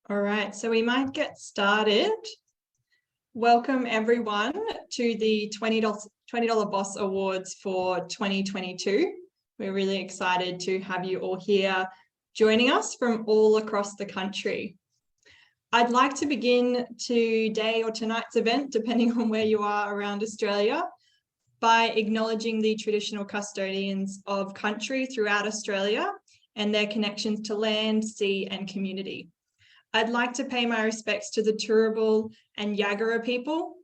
All right, so we might get started. Welcome everyone to the $20 Boss Awards for 2022. We're really excited to have you all here joining us from all across the country. I'd like to begin today or tonight's event, depending on where you are around Australia, by acknowledging the traditional custodians of country throughout Australia and their connections to land, sea and community. I'd like to pay my respects to the Turrbal and Yagara people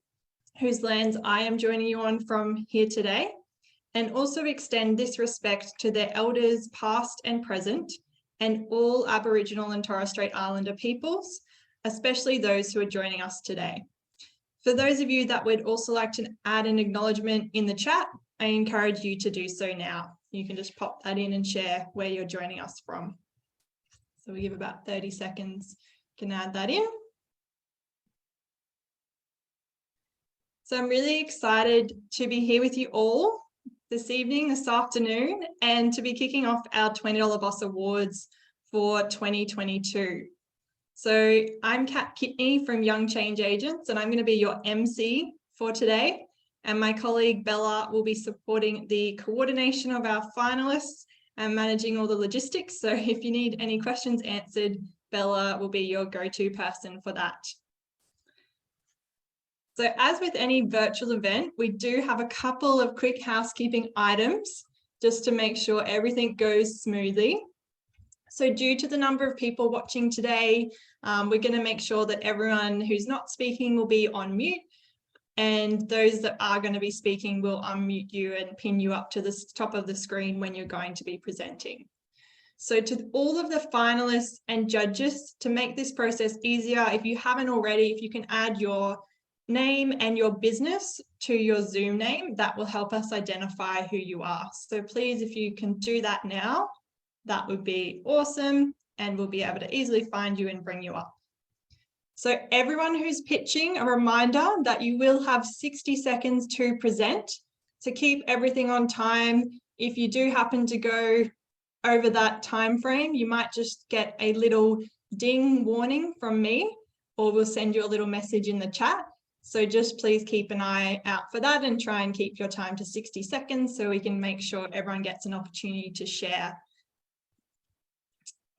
whose lands I am joining you on from here today, and also extend this respect to their elders past and present and all Aboriginal and Torres Strait Islander peoples, especially those who are joining us today. For those of you that would also like to add an acknowledgement in the chat, I encourage you to do so now. You can just pop that in and share where you're joining us from. So we give about 30 seconds, you can add that in. So I'm really excited to be here with you all this evening, this afternoon, and to be kicking off our $20 Boss Awards for 2022. So I'm Kat Kitney from Young Change Agents, and I'm going to be your MC for today. And my colleague Bella will be supporting the coordination of our finalists and managing all the logistics. So if you need any questions answered, Bella will be your go-to person for that. So as with any virtual event, we do have a couple of quick housekeeping items just to make sure everything goes smoothly. So due to the number of people watching today, we're going to make sure that everyone who's not speaking will be on mute, and those that are going to be speaking will unmute you and pin you up to the top of the screen when you're going to be presenting. So to all of the finalists and judges, to make this process easier, if you haven't already, if you can add your name and your business to your Zoom name, that will help us identify who you are. So please, if you can do that now, that would be awesome, and we'll be able to easily find you and bring you up. So everyone who's pitching, a reminder that you will have 60 seconds to present. To keep everything on time, if you do happen to go over that time frame, you might just get a little ding warning from me, or we'll send you a little message in the chat. So just please keep an eye out for that and try and keep your time to 60 seconds so we can make sure everyone gets an opportunity to share.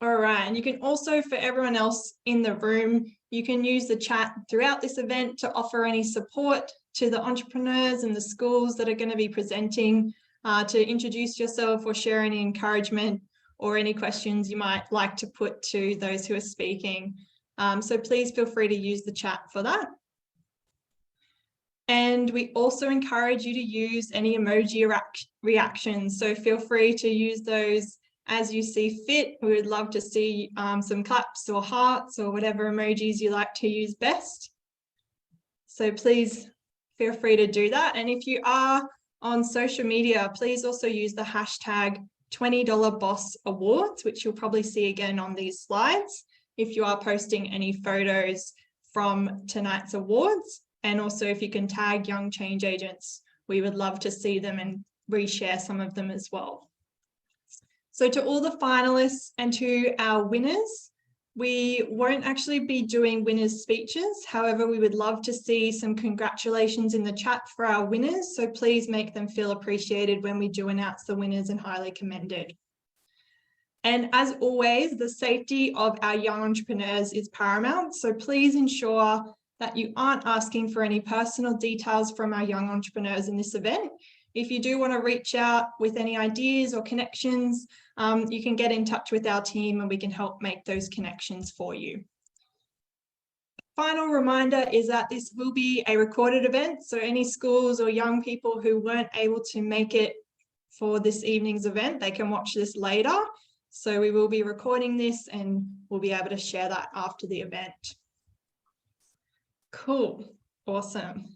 All right, and you can also, for everyone else in the room, you can use the chat throughout this event to offer any support to the entrepreneurs and the schools that are going to be presenting, to introduce yourself or share any encouragement or any questions you might like to put to those who are speaking. So please feel free to use the chat for that. And we also encourage you to use any emoji reactions. So feel free to use those as you see fit. We would love to see some claps or hearts or whatever emojis you like to use best. So please feel free to do that. And if you are on social media, please also use the hashtag $20 Boss Awards, which you'll probably see again on these slides if you are posting any photos from tonight's awards. And also if you can tag Young Change Agents, we would love to see them and reshare some of them as well. So to all the finalists and to our winners, we won't actually be doing winners' speeches. However, we would love to see some congratulations in the chat for our winners. So please make them feel appreciated when we do announce the winners and highly commended. And as always, the safety of our young entrepreneurs is paramount. So please ensure that you aren't asking for any personal details from our young entrepreneurs in this event. If you do want to reach out with any ideas or connections, you can get in touch with our team and we can help make those connections for you. Final reminder is that this will be a recorded event, so any schools or young people who weren't able to make it for this evening's event, they can watch this later. So we will be recording this and we'll be able to share that after the event. Cool, awesome.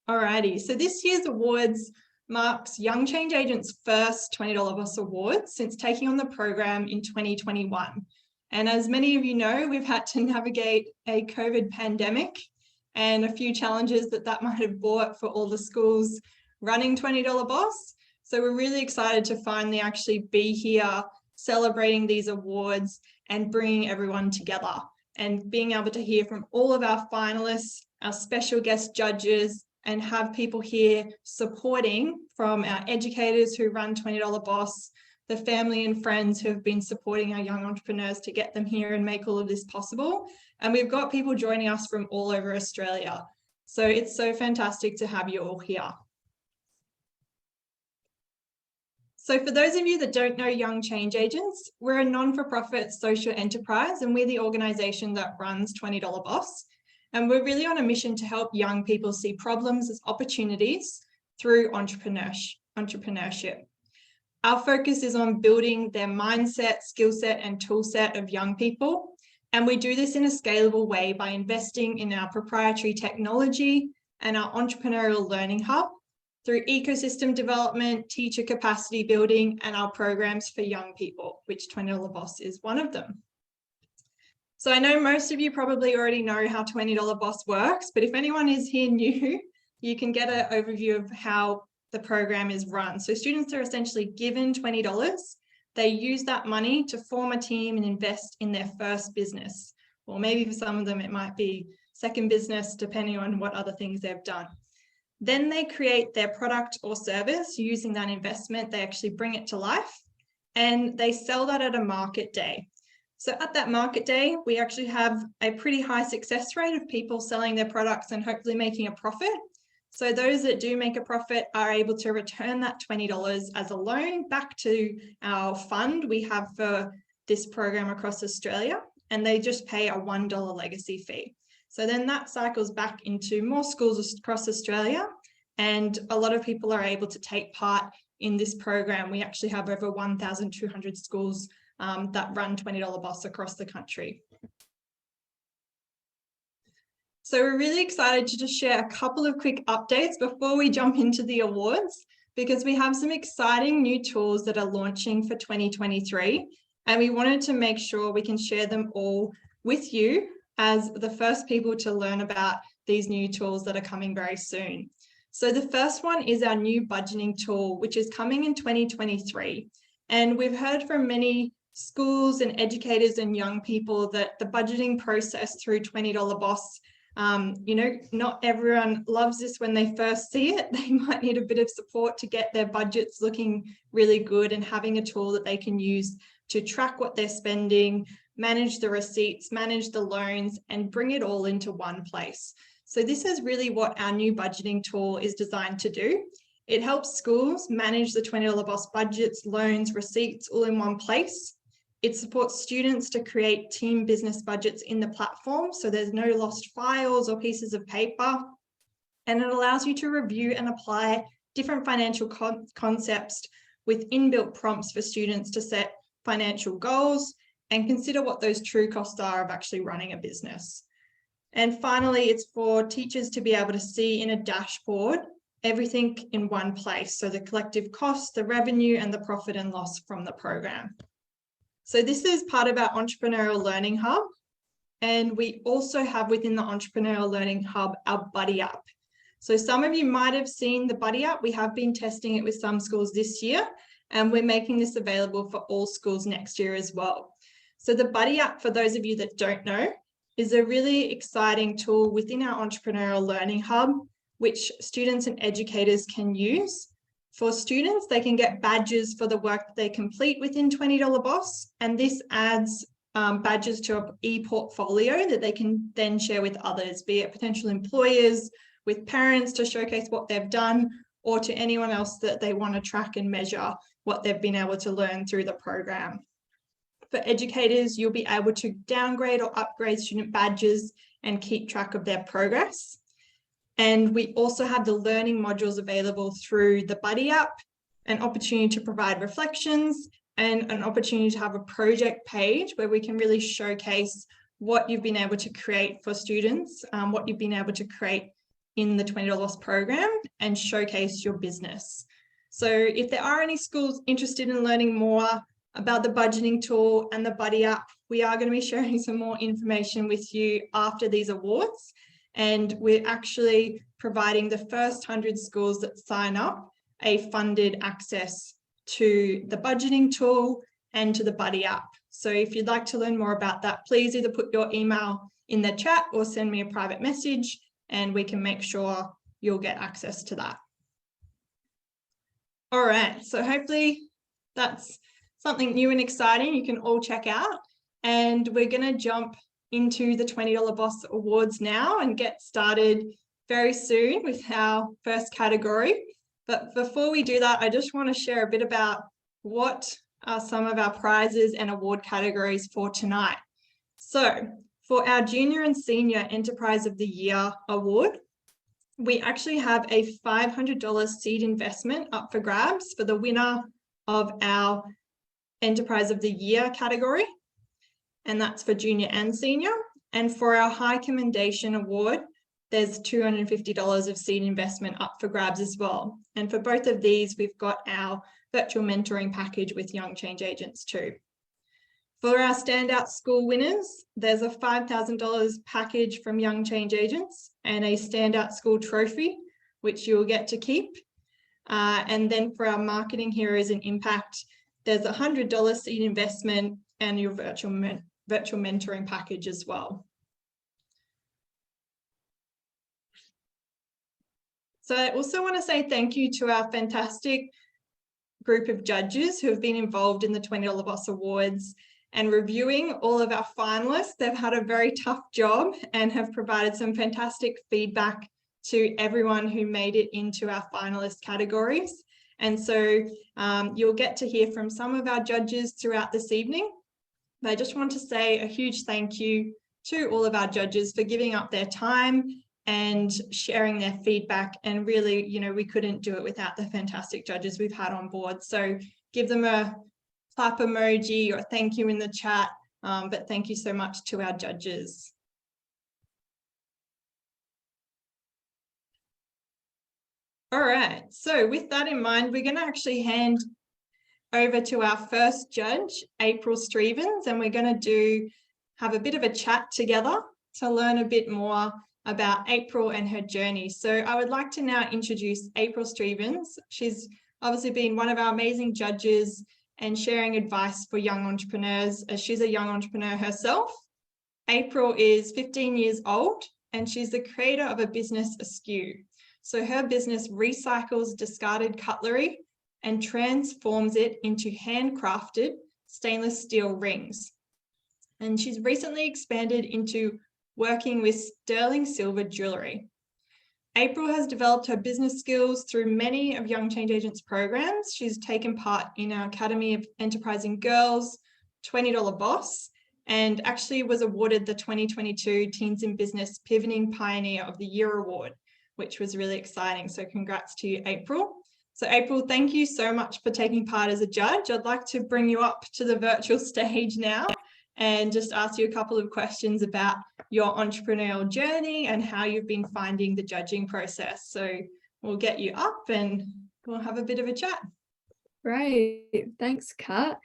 Alrighty, so this year's awards marks Young Change Agents' first $20 Boss Awards since taking on the program in 2021. And as many of you know, we've had to navigate a COVID pandemic and a few challenges that might have brought for all the schools running $20 Boss. So we're really excited to finally actually be here celebrating these awards and bringing everyone together and being able to hear from all of our finalists, our special guest judges, and have people here supporting from our educators who run $20 Boss, the family and friends who have been supporting our young entrepreneurs to get them here and make all of this possible. And we've got people joining us from all over Australia. So it's so fantastic to have you all here. So for those of you that don't know Young Change Agents, we're a non-for-profit social enterprise, and we're the organisation that runs $20 Boss. And we're really on a mission to help young people see problems as opportunities through entrepreneurship. Our focus is on building their mindset, skill set, and tool set of young people. And we do this in a scalable way by investing in our proprietary technology and our entrepreneurial learning hub, through ecosystem development, teacher capacity building, and our programs for young people, which $20 Boss is one of them. So I know most of you probably already know how $20 Boss works, but if anyone is here new, you can get an overview of how the program is run. So students are essentially given $20. They use that money to form a team and invest in their first business. Or maybe for some of them, it might be second business, depending on what other things they've done. Then they create their product or service using that investment. They actually bring it to life and they sell that at a market day. So at that market day, we actually have a pretty high success rate of people selling their products and hopefully making a profit. So those that do make a profit are able to return that $20 as a loan back to our fund we have for this program across Australia, and they just pay a $1 legacy fee. So then that cycles back into more schools across Australia, and a lot of people are able to take part in this program. We actually have over 1,200 schools that run $20 Boss across the country. So we're really excited to just share a couple of quick updates before we jump into the awards, because we have some exciting new tools that are launching for 2023, and we wanted to make sure we can share them all with you as the first people to learn about these new tools that are coming very soon. So the first one is our new budgeting tool, which is coming in 2023. And we've heard from many schools and educators and young people that the budgeting process through $20 Boss, not everyone loves this when they first see it. They might need a bit of support to get their budgets looking really good, and having a tool that they can use to track what they're spending, manage the receipts, manage the loans, and bring it all into one place. So this is really what our new budgeting tool is designed to do. It helps schools manage the $20 Boss budgets, loans, receipts all in one place. It supports students to create team business budgets in the platform, so there's no lost files or pieces of paper. And it allows you to review and apply different financial concepts with inbuilt prompts for students to set financial goals and consider what those true costs are of actually running a business. And finally, it's for teachers to be able to see in a dashboard everything in one place. So the collective costs, the revenue, and the profit and loss from the program. So this is part of our Entrepreneurial Learning Hub. And we also have within the Entrepreneurial Learning Hub our Buddy app. So some of you might have seen the Buddy app. We have been testing it with some schools this year, and we're making this available for all schools next year as well. So the Buddy app, for those of you that don't know, is a really exciting tool within our Entrepreneurial Learning Hub, which students and educators can use. For students, they can get badges for the work that they complete within $20 Boss, and this adds badges to an e-portfolio that they can then share with others, be it potential employers, with parents to showcase what they've done, or to anyone else that they want to track and measure what they've been able to learn through the program. For educators, you'll be able to downgrade or upgrade student badges and keep track of their progress. And we also have the learning modules available through the Buddy app, an opportunity to provide reflections, and an opportunity to have a project page where we can really showcase what you've been able to create for students, what you've been able to create in the $20 program, and showcase your business. So if there are any schools interested in learning more about the budgeting tool and the Buddy app, we are going to be sharing some more information with you after these awards. And we're actually providing the first 100 schools that sign up a funded access to the budgeting tool and to the Buddy app. So if you'd like to learn more about that, please either put your email in the chat or send me a private message and we can make sure you'll get access to that. All right, so hopefully that's something new and exciting you can all check out. And we're going to jump into the $20 Boss Awards now and get started very soon with our first category. But before we do that, I just want to share a bit about what are some of our prizes and award categories for tonight. So for our Junior and Senior Enterprise of the Year award, we actually have a $500 seed investment up for grabs for the winner of our Enterprise of the Year category, and that's for Junior and Senior. And for our High Commendation Award, there's $250 of seed investment up for grabs as well. And for both of these, we've got our virtual mentoring package with Young Change Agents too. For our standout school winners, there's a $5,000 package from Young Change Agents and a standout school trophy, which you'll get to keep. And then for our marketing heroes and impact, there's a $100 seed investment and your virtual mentoring package as well. So I also want to say thank you to our fantastic group of judges who have been involved in the $20 Boss Awards and reviewing all of our finalists. They've had a very tough job and have provided some fantastic feedback to everyone who made it into our finalist categories. And so you'll get to hear from some of our judges throughout this evening. But I just want to say a huge thank you to all of our judges for giving up their time and sharing their feedback. And really, you know, we couldn't do it without the fantastic judges we've had on board. So give them a clap emoji or thank you in the chat. But thank you so much to our judges. All right, so with that in mind, we're going to actually hand over to our first judge, April Stevens, and we're going to have a bit of a chat together to learn a bit more about April and her journey. So I would like to now introduce April Stevens. She's obviously been one of our amazing judges and sharing advice for young entrepreneurs, as she's a young entrepreneur herself. April is 15 years old and she's the creator of a business, Askew. So her business recycles discarded cutlery and transforms it into handcrafted stainless steel rings. And she's recently expanded into working with sterling silver jewelry. April has developed her business skills through many of Young Change Agents programs. She's taken part in our Academy of Enterprising Girls, $20 Boss, and actually was awarded the 2022 Teens in Business Pivoting Pioneer of the Year Award, which was really exciting. So congrats to you, April. So April, thank you so much for taking part as a judge. I'd like to bring you up to the virtual stage now and just ask you a couple of questions about your entrepreneurial journey and how you've been finding the judging process. So we'll get you up and we'll have a bit of a chat. Great, thanks, Kat.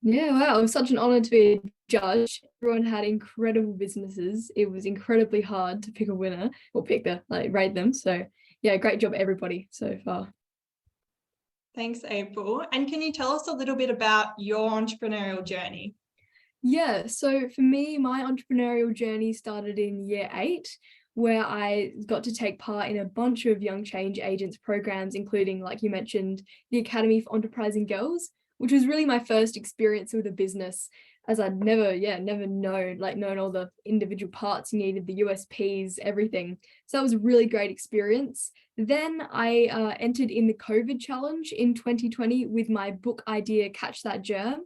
Yeah, wow, it was such an honor to be a judge. Everyone had incredible businesses. It was incredibly hard to pick a winner or rate them. So yeah, great job everybody so far. Thanks, April. And can you tell us a little bit about your entrepreneurial journey? Yeah, so for me, my entrepreneurial journey started in year 8, where I got to take part in a bunch of Young Change Agents programs, including, like you mentioned, the Academy for Enterprising Girls, which was really my first experience with a business, as I'd never known all the individual parts you needed, the USPs, everything. So that was a really great experience. Then I entered in the COVID challenge in 2020 with my book idea, Catch That Germ,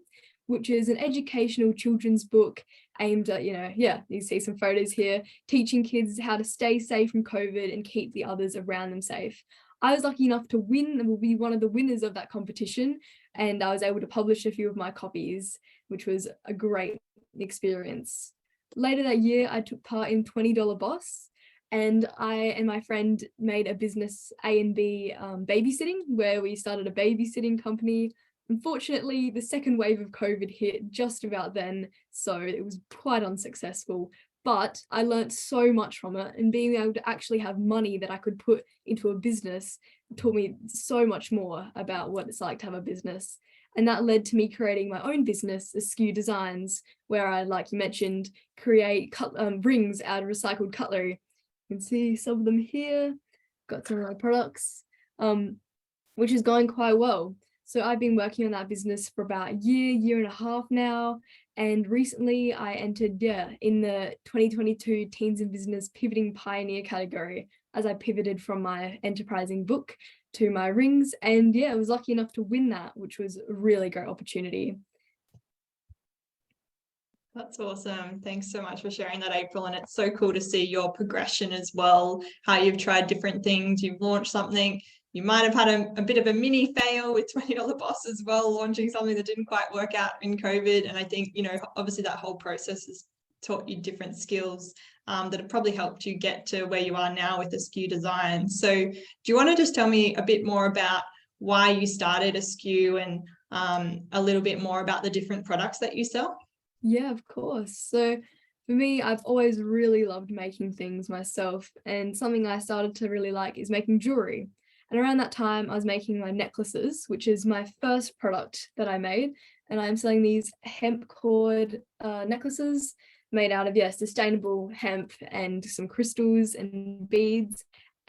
which is an educational children's book aimed at, you see some photos here, teaching kids how to stay safe from COVID and keep the others around them safe. I was lucky enough to win and will be one of the winners of that competition, and I was able to publish a few of my copies, which was a great experience. Later that year, I took part in $20 Boss, and I and my friend made a business A&B babysitting, where we started a babysitting company. Unfortunately, the second wave of COVID hit just about then, so it was quite unsuccessful. But I learned so much from it, and being able to actually have money that I could put into a business taught me so much more about what it's like to have a business. And that led to me creating my own business, Askew Designs, where I, like you mentioned, create rings out of recycled cutlery. You can see some of them here. Got some of my products, which is going quite well. So I've been working on that business for about a year and a half now. And recently I entered in the 2022 Teens in Business Pivoting Pioneer category, as I pivoted from my enterprising book to my rings. And I was lucky enough to win that, which was a really great opportunity. That's awesome. Thanks so much for sharing that, April. And it's so cool to see your progression as well, how you've tried different things, you've launched something. You might have had a bit of a mini fail with $20 Boss as well, launching something that didn't quite work out in COVID. And I think, obviously that whole process has taught you different skills that have probably helped you get to where you are now with Askew Design. So do you want to just tell me a bit more about why you started Askew and a little bit more about the different products that you sell? Yeah, of course. So for me, I've always really loved making things myself, and something I started to really like is making jewelry. And around that time, I was making my necklaces, which is my first product that I made. And I'm selling these hemp cord necklaces made out of, sustainable hemp and some crystals and beads.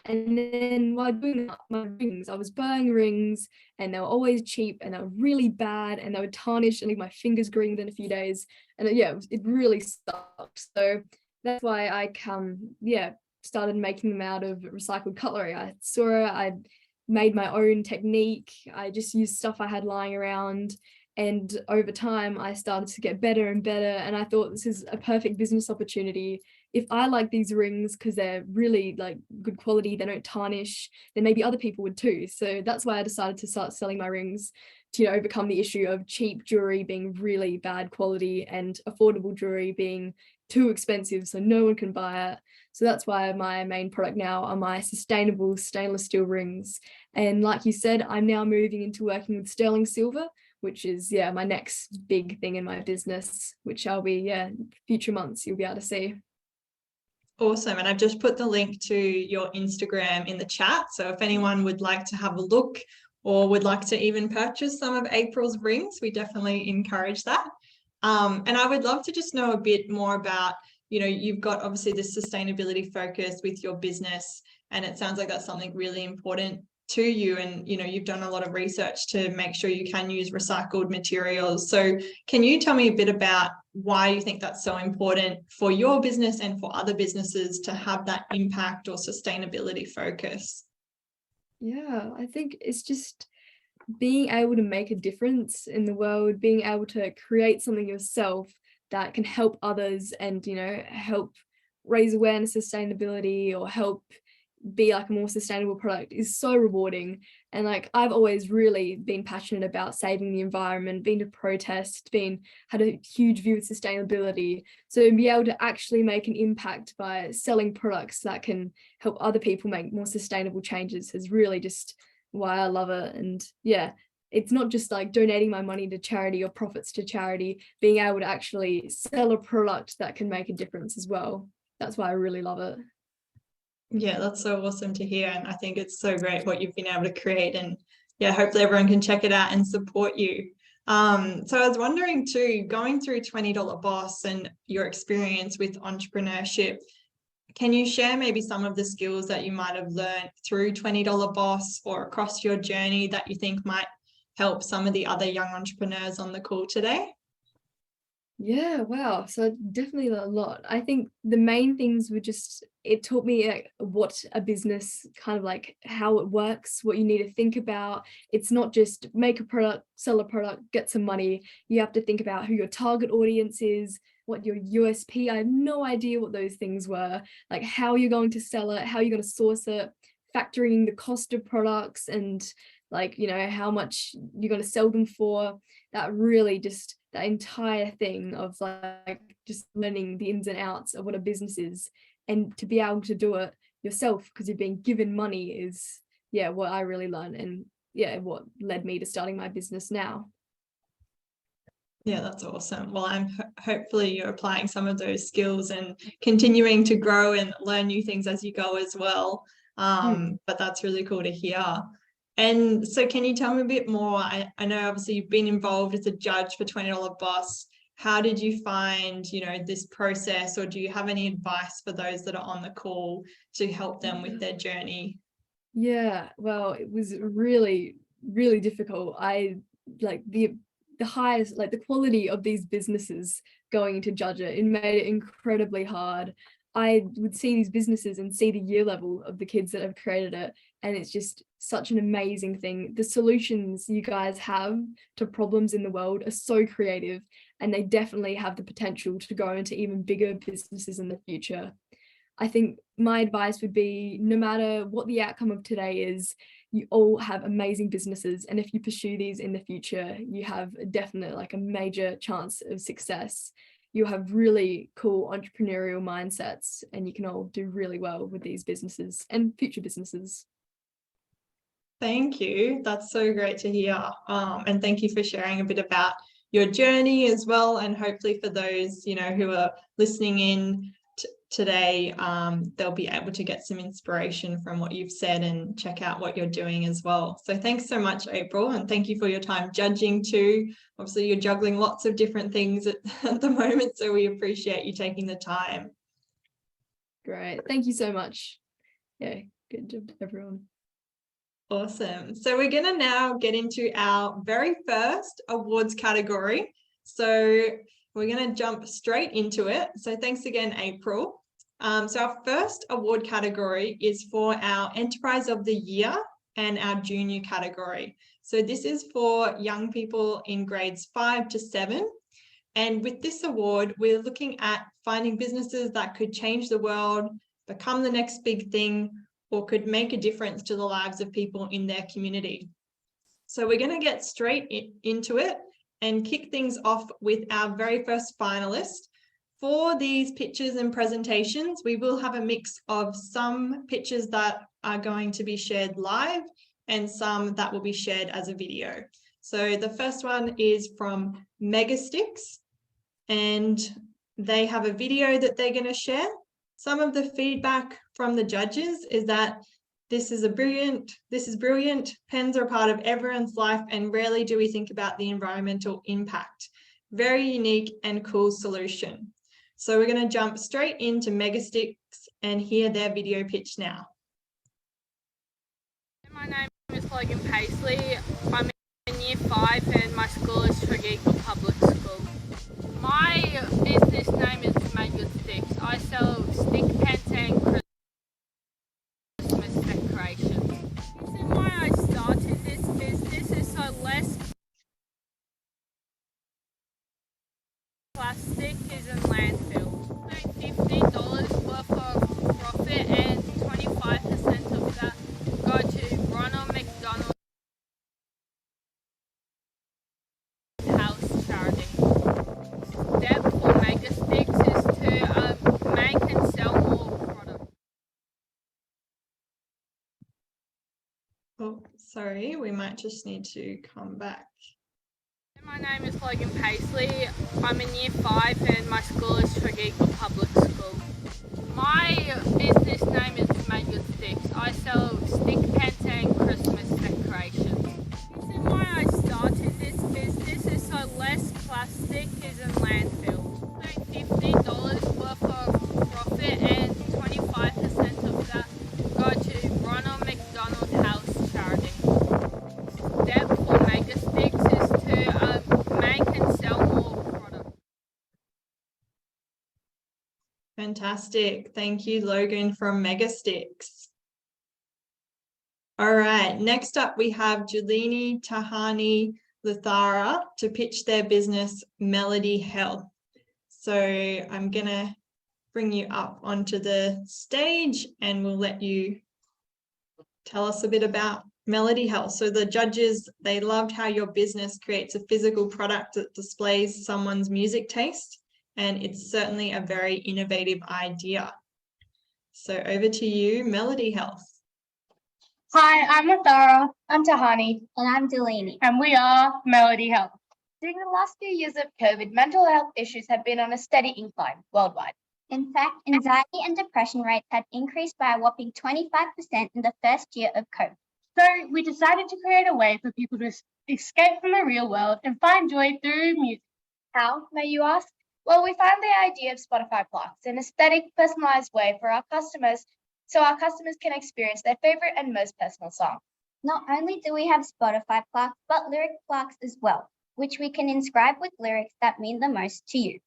And then while doing my rings, I was buying rings and they were always cheap and they were really bad and they would tarnish and leave my fingers green within a few days. And it really sucked. So that's why I started making them out of recycled cutlery. I saw it, I made my own technique. I just used stuff I had lying around. And over time, I started to get better and better. And I thought this is a perfect business opportunity. If I like these rings because they're really like good quality, they don't tarnish, then maybe other people would too. So that's why I decided to start selling my rings to overcome the issue of cheap jewelry being really bad quality and affordable jewelry being too expensive so no one can buy it. So that's why my main product now are my sustainable stainless steel rings. And like you said, I'm now moving into working with sterling silver, which is my next big thing in my business, which I'll be future months you'll be able to see. Awesome. And I've just put the link to your Instagram in the chat. So if anyone would like to have a look or would like to even purchase some of April's rings, we definitely encourage that. And I would love to just know a bit more about, you've got obviously this sustainability focus with your business, and it sounds like that's something really important to you. And, you've done a lot of research to make sure you can use recycled materials. So can you tell me a bit about why you think that's so important for your business and for other businesses to have that impact or sustainability focus? Yeah, I think it's just being able to make a difference in the world, being able to create something yourself that can help others and, help raise awareness of sustainability or help be like a more sustainable product is so rewarding. And like I've always really been passionate about saving the environment, been to protest, had a huge view of sustainability. So to be able to actually make an impact by selling products that can help other people make more sustainable changes is really just why I love it. And it's not just like donating my money to charity or profits to charity, being able to actually sell a product that can make a difference as well. That's why I really love it. Yeah, that's so awesome to hear. And I think it's so great what you've been able to create. And hopefully everyone can check it out and support you. So I was wondering too, going through $20 Boss and your experience with entrepreneurship, can you share maybe some of the skills that you might have learned through $20 Boss or across your journey that you think might help some of the other young entrepreneurs on the call today? Yeah, wow. So definitely a lot. I think the main things were just, it taught me what a business kind of like, how it works, what you need to think about. It's not just make a product, sell a product, get some money. You have to think about who your target audience is, what your USP. I have no idea what those things were, like how you're going to sell it, how you're going to source it, factoring the cost of products and like, how much you're going to sell them for. That really just, that entire thing of like just learning the ins and outs of what a business is, and to be able to do it yourself because you're being given money is what I really learned, and what led me to starting my business now. Yeah, that's awesome. Well, I'm hopefully you're applying some of those skills and continuing to grow and learn new things as you go as well. But that's really cool to hear. And so can you tell me a bit more? I know obviously you've been involved as a judge for $20 Boss. How did you find, this process, or do you have any advice for those that are on the call to help them with their journey? Yeah, well, it was really, really difficult. I like the highest, like the quality of these businesses going into Judge it made it incredibly hard. I would see these businesses and see the year level of the kids that have created it, and it's just such an amazing thing. The solutions you guys have to problems in the world are so creative, and they definitely have the potential to go into even bigger businesses in the future. I think my advice would be, no matter what the outcome of today is, you all have amazing businesses. And if you pursue these in the future, you have a definite, like a major chance of success. You'll have really cool entrepreneurial mindsets, and you can all do really well with these businesses and future businesses. Thank you. That's so great to hear. And thank you for sharing a bit about your journey as well. And hopefully for those, who are listening in today, they'll be able to get some inspiration from what you've said and check out what you're doing as well. So thanks so much, April. And thank you for your time judging too. Obviously, you're juggling lots of different things at the moment. So we appreciate you taking the time. Great. Thank you so much. Yeah, good job, everyone. Awesome. So we're going to now get into our very first awards category. So we're going to jump straight into it. So thanks again, April. So our first award category is for our Enterprise of the Year and our Junior category. So this is for young people in grades 5 to 7. And with this award, we're looking at finding businesses that could change the world, become the next big thing, or could make a difference to the lives of people in their community. So we're going to get straight into it and kick things off with our very first finalist. For these pictures and presentations, we will have a mix of some pictures that are going to be shared live and some that will be shared as a video. So the first one is from Megasticks, and they have a video that they're going to share. Some of the feedback from the judges is that this is brilliant. Pens are a part of everyone's life, and rarely do we think about the environmental impact. Very unique and cool solution. So we're going to jump straight into Megasticks and hear their video pitch now. My name is Logan Paisley. I'm in year 5 and my school is Tregeco Public School. My business name is Megasticks. I sell stick pens and Christmas decorations. The reason why I started this business is so less plastic is in landfill. $50 worth of profit and 25% of that go to Ronald McDonald House charity. Step for Megasticks is to make and sell more products. Oh, sorry, we might just need to come back. My name is Logan Paisley. I'm in year 5 and my school is Tregeco Public School. My business name is Megasticks. I sell stick pens and Christmas decorations. The reason why I started this business is so less plastic is in landfill. $50 worth of profit and 25% of that go to Ronald McDonald House charity. Step for Megasticks is to make and sell more products. Fantastic. Thank you, Logan from Megasticks. All right, next up we have Julini Tahani Luthara to pitch their business Melody Health. So I'm going to bring you up onto the stage and we'll let you tell us a bit about Melody Health. So the judges, they loved how your business creates a physical product that displays someone's music taste, and it's certainly a very innovative idea. So over to you, Melody Health. Hi, I'm Athara. I'm Tahani. And I'm Delaney. And we are Melody Health. During the last few years of COVID, mental health issues have been on a steady incline worldwide. In fact, anxiety and depression rates had increased by a whopping 25% in the first year of COVID. So we decided to create a way for people to escape from the real world and find joy through music. How, may you ask? Well, we found the idea of Spotify Plugs, an aesthetic, personalized way for our customers, so our customers can experience their favorite and most personal song. Not only do we have Spotify plaques, but lyric plaques as well, which we can inscribe with lyrics that mean the most to you.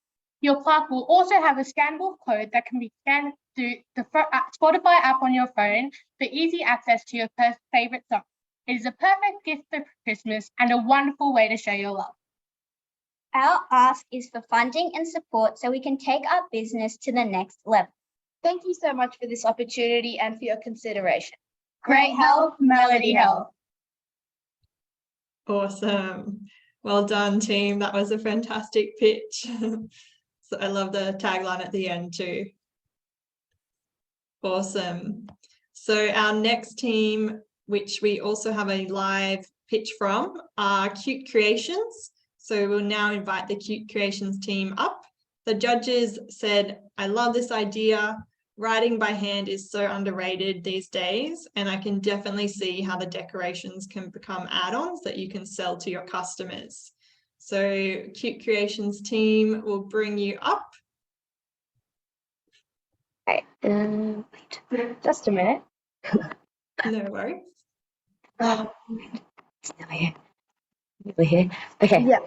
Your plaque will also have a scannable code that can be scanned through the Spotify app on your phone for easy access to your favorite song. It is a perfect gift for Christmas and a wonderful way to show your love. Our ask is for funding and support so we can take our business to the next level. Thank you so much for this opportunity and for your consideration. Great help, Melody Help. Awesome. Well done, team. That was a fantastic pitch. So I love the tagline at the end too. Awesome. So our next team, which we also have a live pitch from, are Cute Creations. So we'll now invite the Cute Creations team up. The judges said, I love this idea. Writing by hand is so underrated these days, and I can definitely see how the decorations can become add-ons that you can sell to your customers. So Cute Creations team will bring you up. Right. Wait, just a minute. No worries. We're here. Okay. Yeah.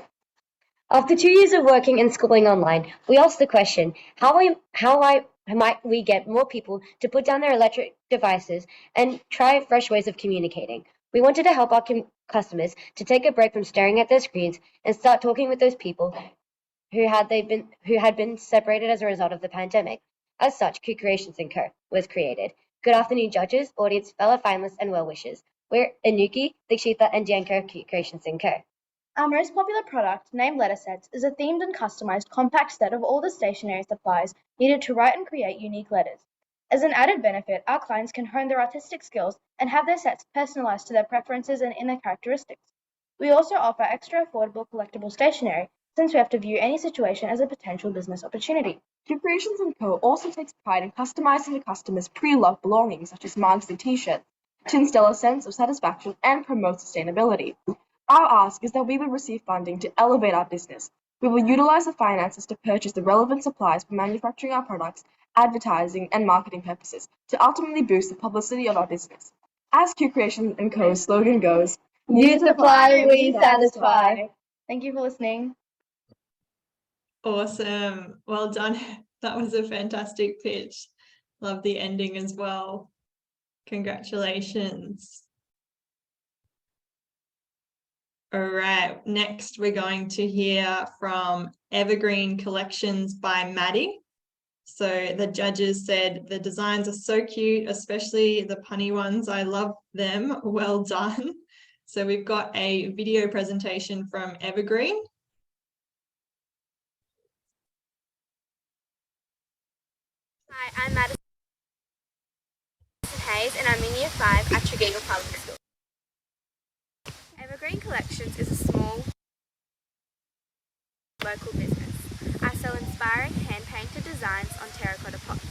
After 2 years of working and schooling online, we asked the question, how might we get more people to put down their electric devices and try fresh ways of communicating? We wanted to help our customers to take a break from staring at their screens and start talking with those people who had been separated as a result of the pandemic. As such, Cute Creations & Co. was created. Good afternoon, judges, audience, fellow finalists, and well-wishers. We're Anuki, Dikshita, and Dianko of Cute Creations & Co. Our most popular product, named Letter Sets, is a themed and customized compact set of all the stationery supplies needed to write and create unique letters. As an added benefit, our clients can hone their artistic skills and have their sets personalized to their preferences and inner characteristics. We also offer extra affordable collectible stationery, since we have to view any situation as a potential business opportunity. Cute Creations & Co. also takes pride in customizing the customer's pre-loved belongings, such as mugs and t-shirts, to instill a sense of satisfaction and promote sustainability. Our ask is that we will receive funding to elevate our business. We will utilize the finances to purchase the relevant supplies for manufacturing our products, advertising, and marketing purposes to ultimately boost the publicity of our business. As Cute Creations & Co.'s slogan goes, You supply, we satisfy. Thank you for listening. Awesome. Well done. That was a fantastic pitch. Love the ending as well. Congratulations. All right, next we're going to hear from Evergreen Collections by Maddie. So the judges said the designs are so cute, especially the punny ones. I love them. Well done. So we've got a video presentation from Evergreen. Hi, I'm Madison Hayes and I'm in Year 5 at Tregeagle Public School. Evergreen Collections is a small local business. I sell inspiring hand-painted designs on terracotta pots.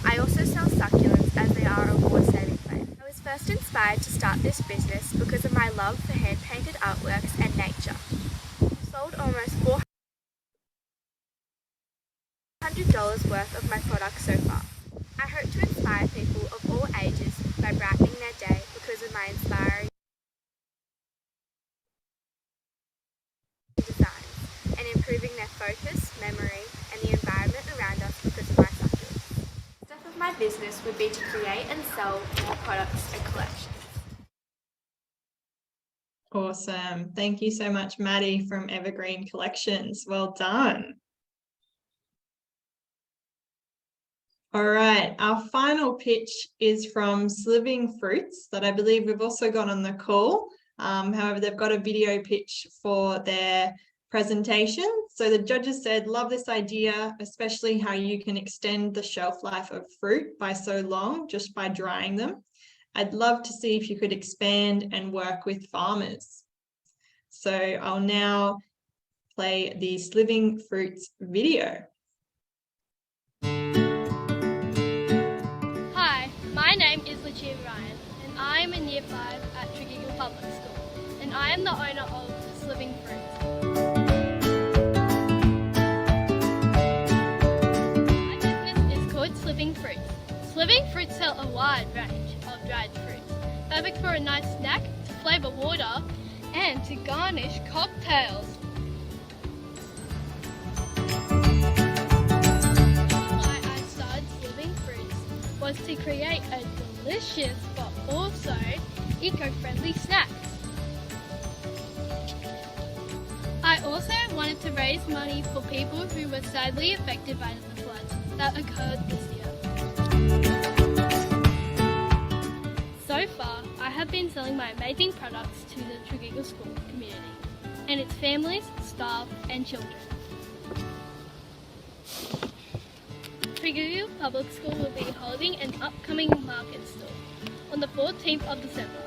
I also sell succulents as they are a water-saving plant. I was first inspired to start this business because of my love for hand-painted artworks and nature. Sold almost $400 worth of my products so far. I hope to inspire people of all ages by brightening their day because of my inspiring designs and improving their focus, memory, and the environment around us because of my succulents. The step of my business would be to create and sell more products and collections. Awesome. Thank you so much, Maddie from Evergreen Collections. Well done. All right, our final pitch is from Sliving Fruits that I believe we've also got on the call. However, they've got a video pitch for their presentation. So the judges said, love this idea, especially how you can extend the shelf life of fruit by so long just by drying them. I'd love to see if you could expand and work with farmers. So I'll now play the Sliving Fruits video. Hi, Year 5 at Tregeagle Public School, and I am the owner of Sliving Fruits. My business is called Sliving Fruits. Sliving Fruits sell a wide range of dried fruits, perfect for a nice snack, to flavour water, and to garnish cocktails. Why I started Sliving Fruits was to create a delicious but also eco-friendly snack. I also wanted to raise money for people who were sadly affected by the floods that occurred this year. So far, I have been selling my amazing products to the Tregeagle School community and its families, staff and children. Tregeagle Public School will be holding an upcoming market stall on the 14th of December,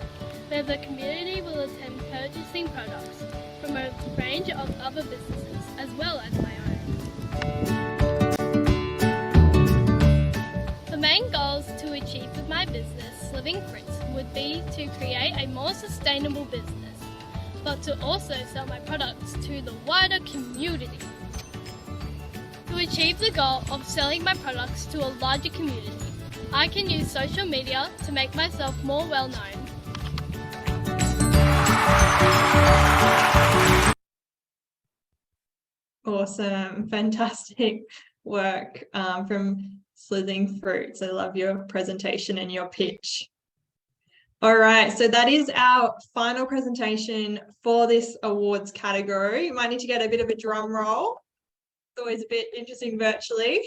where the community will attend purchasing products from a range of other businesses as well as my own. The main goals to achieve with my business, Sliving Fruits, would be to create a more sustainable business, but to also sell my products to the wider community. To achieve the goal of selling my products to a larger community, I can use social media to make myself more well known. Awesome, fantastic work from Sliving Fruits. I love your presentation and your pitch. All right, so that is our final presentation for this awards category. You might need to get a bit of a drum roll. It's always a bit interesting virtually.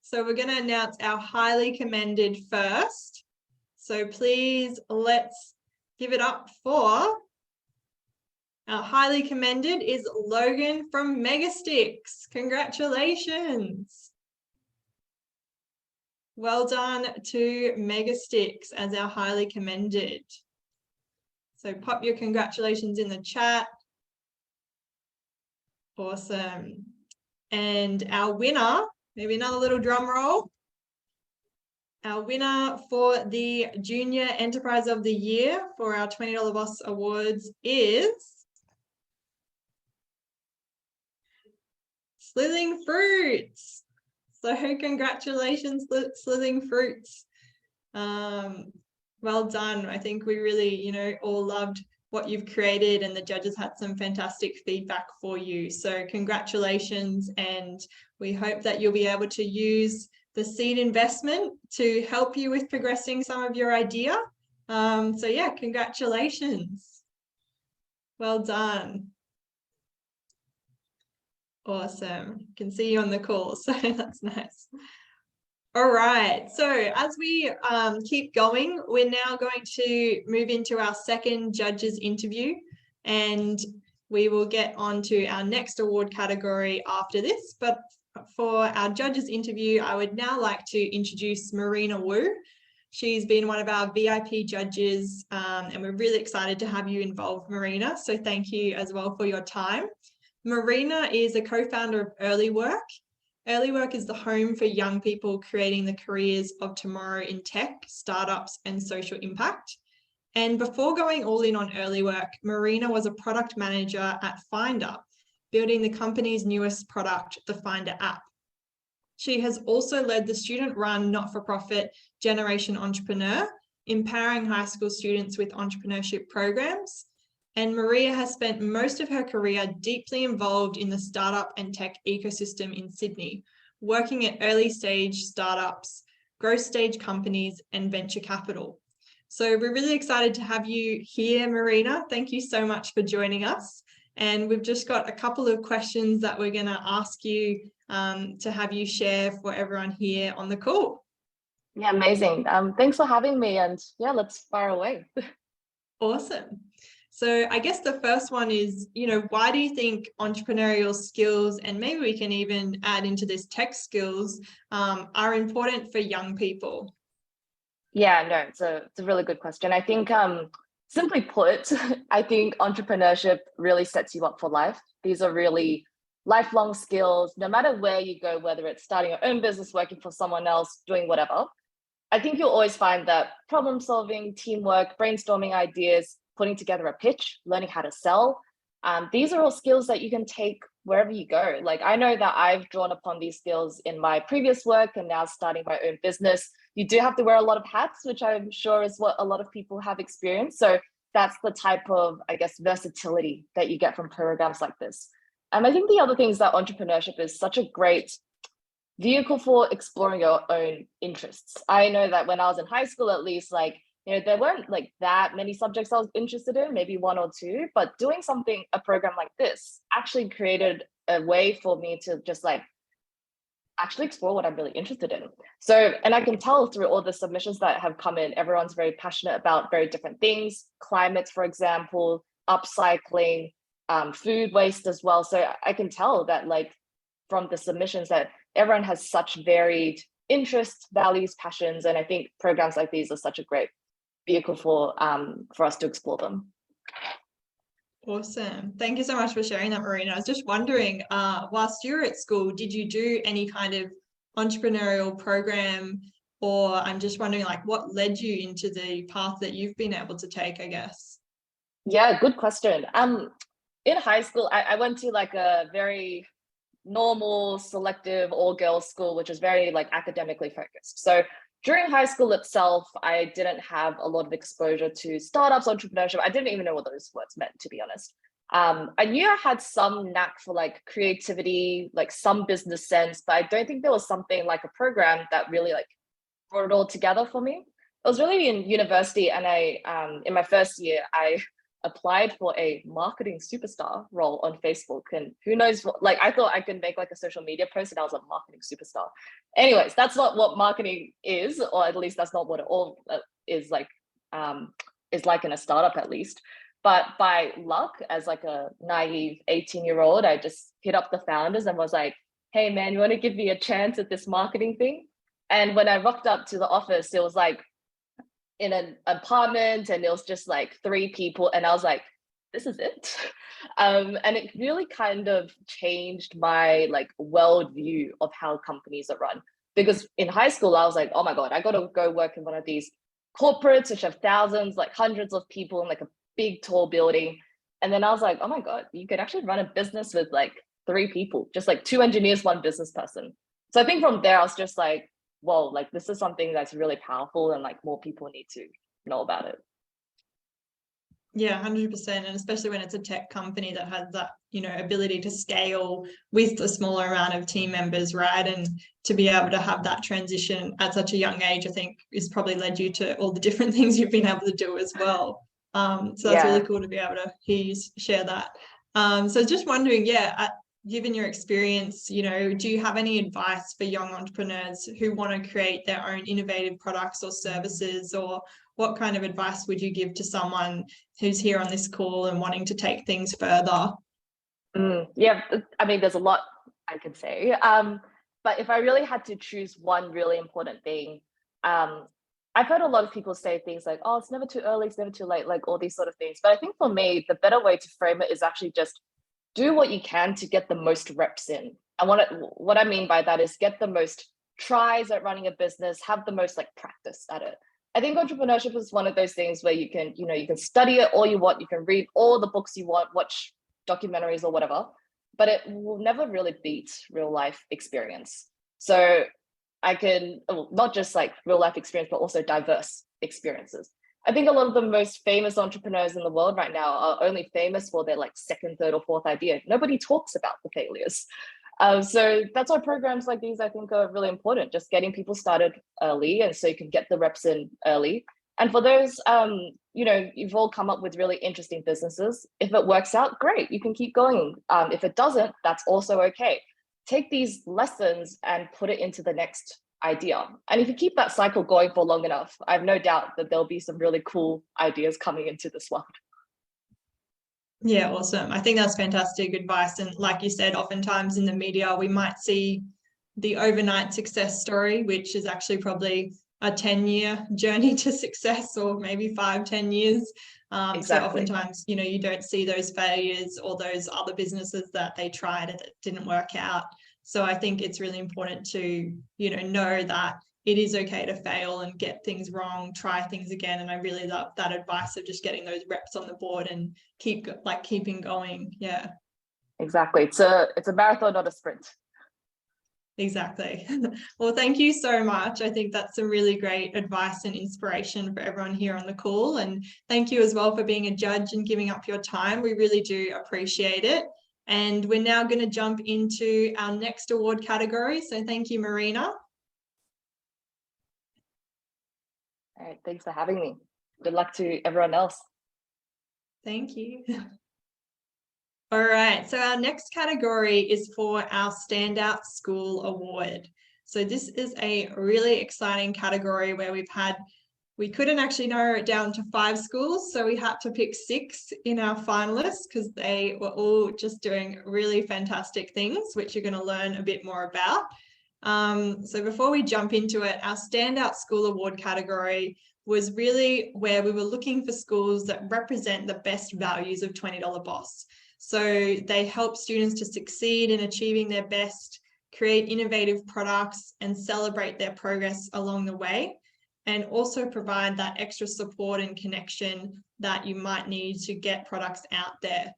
So we're going to announce our highly commended first. So please let's give it up for our highly commended is Logan from Megasticks. Congratulations. Well done to Megasticks as our highly commended. So pop your congratulations in the chat. Awesome. And our winner, maybe another little drum roll. Our winner for the Junior Enterprise of the Year for our $20 Boss Awards is Sliving Fruits. So congratulations, Sliving Fruits. Well done. I think we really, all loved what you've created, and the judges had some fantastic feedback for you. So congratulations, and we hope that you'll be able to use the seed investment to help you with progressing some of your idea. So yeah, congratulations. Well done. Awesome. Can see you on the call, so that's nice. All right, so as we keep going, we're now going to move into our second judges interview, and we will get on to our next award category after this. But for our judges interview, I would now like to introduce Marina Wu. She's been one of our VIP judges, and we're really excited to have you involved, Marina. So thank you as well for your time. Marina is a co-founder of Early Work. Early Work is the home for young people creating the careers of tomorrow in tech, startups, and social impact. And before going all in on Early Work, Marina was a product manager at Finder, building the company's newest product, the Finder app. She has also led the student-run not-for-profit Generation Entrepreneur, empowering high school students with entrepreneurship programs. And Maria has spent most of her career deeply involved in the startup and tech ecosystem in Sydney, working at early stage startups, growth stage companies, and venture capital. So we're really excited to have you here, Marina. Thank you so much for joining us. And we've just got a couple of questions that we're going to ask you to have you share for everyone here on the call. Yeah, amazing. Thanks for having me. And yeah, let's fire away. Awesome. So I guess the first one is, why do you think entrepreneurial skills, and maybe we can even add into this tech skills, are important for young people? Yeah, no, it's a really good question. I think, simply put, I think entrepreneurship really sets you up for life. These are really lifelong skills, no matter where you go, whether it's starting your own business, working for someone else, doing whatever. I think you'll always find that problem solving, teamwork, brainstorming ideas, putting together a pitch, learning how to sell, these are all skills that you can take wherever you go. Like I know that I've drawn upon these skills in my previous work and now starting my own business. You do have to wear a lot of hats, which I'm sure is what a lot of people have experienced. So that's the type of, I guess, versatility that you get from programs like this. And I think the other thing is that entrepreneurship is such a great vehicle for exploring your own interests. I know that when I was in high school, at least, like, you know, there weren't like that many subjects I was interested in, maybe one or two, but doing a program like this actually created a way for me to just like actually explore what I'm really interested in. So, and I can tell through all the submissions that have come in, everyone's very passionate about very different things, climate, for example, upcycling, food waste as well. So I can tell that like from the submissions that everyone has such varied interests, values, passions, and I think programs like these are such a great vehicle for us to explore them. Awesome. Thank you so much for sharing that, Marina. I was just wondering, whilst you were at school, did you do any kind of entrepreneurial program, or I'm just wondering like what led you into the path that you've been able to take, I guess? Yeah, good question. In high school, I went to like a very normal, selective, all-girls school, which is very like academically focused. So during high school itself, I didn't have a lot of exposure to startups, entrepreneurship. I didn't even know what those words meant, to be honest. I knew I had some knack for like creativity, like some business sense, but I don't think there was something like a program that really like brought it all together for me. It was really in university, and in my first year, I applied for a marketing superstar role on Facebook, and who knows what, like I thought I could make like a social media post and I was a marketing superstar. Anyways, that's not what marketing is, or at least that's not what it all is like in a startup at least. But by luck, as like a naive 18-year-old, I just hit up the founders and was like, hey man, you want to give me a chance at this marketing thing? And when I rocked up to the office, it was like in an apartment and it was just like 3 people, and I was like, this is it. And it really kind of changed my like worldview of how companies are run, because in high school I was like, oh my god, I got to go work in one of these corporates which have thousands, like hundreds of people in like a big tall building. And then I was like, oh my god, you could actually run a business with like 3 people, just like 2 engineers, 1 business person. So I think from there I was just like, whoa, like this is something that's really powerful and like more people need to know about it. Yeah, 100%. And especially when it's a tech company that has that, you know, ability to scale with a smaller amount of team members, right? And to be able to have that transition at such a young age, I think has probably led you to all the different things you've been able to do as well. So that's really cool to be able to hear you share that. So just wondering, given your experience, you know, do you have any advice for young entrepreneurs who want to create their own innovative products or services, or what kind of advice would you give to someone who's here on this call and wanting to take things further? Yeah, I mean, there's a lot I could say. But if I really had to choose one really important thing, I've heard a lot of people say things like, oh, it's never too early, it's never too late, like all these sort of things. But I think for me, the better way to frame it is actually just do what you can to get the most reps in. And what I mean by that is get the most tries at running a business, have the most like practice at it. I think entrepreneurship is one of those things where you can study it all you want, you can read all the books you want, watch documentaries or whatever, but it will never really beat real life experience. So I can, not just like real life experience, but also diverse experiences. I think a lot of the most famous entrepreneurs in the world right now are only famous for their like 2nd, 3rd, or 4th idea. Nobody talks about the failures. So that's why programs like these I think are really important, just getting people started early, and so you can get the reps in early. And for those, you've all come up with really interesting businesses. If it works out, great, you can keep going. If it doesn't, that's also okay. Take these lessons and put it into the next idea. And if you keep that cycle going for long enough, I have no doubt that there'll be some really cool ideas coming into this world. Yeah, awesome. I think that's fantastic advice. And like you said, oftentimes in the media, we might see the overnight success story, which is actually probably a 10-year journey to success, or maybe 5-10 years. Exactly. So oftentimes, you don't see those failures or those other businesses that they tried and it didn't work out. So I think it's really important to, know that it is okay to fail and get things wrong, try things again. And I really love that advice of just getting those reps on the board and keeping going. Yeah. Exactly. It's a marathon, not a sprint. Exactly. Well, thank you so much. I think that's some really great advice and inspiration for everyone here on the call. And thank you as well for being a judge and giving up your time. We really do appreciate it. And we're now going to jump into our next award category. So thank you, Marina. All right, thanks for having me. Good luck to everyone else. Thank you. All right, so our next category is for our Standout School Award. So this is a really exciting category where we couldn't actually narrow it down to 5 schools, so we had to pick 6 in our finalists because they were all just doing really fantastic things, which you're going to learn a bit more about. So before we jump into it, our Standout School Award category was really where we were looking for schools that represent the best values of $20 Boss. So they help students to succeed in achieving their best, create innovative products, and celebrate their progress along the way, and also provide that extra support and connection that you might need to get products out there.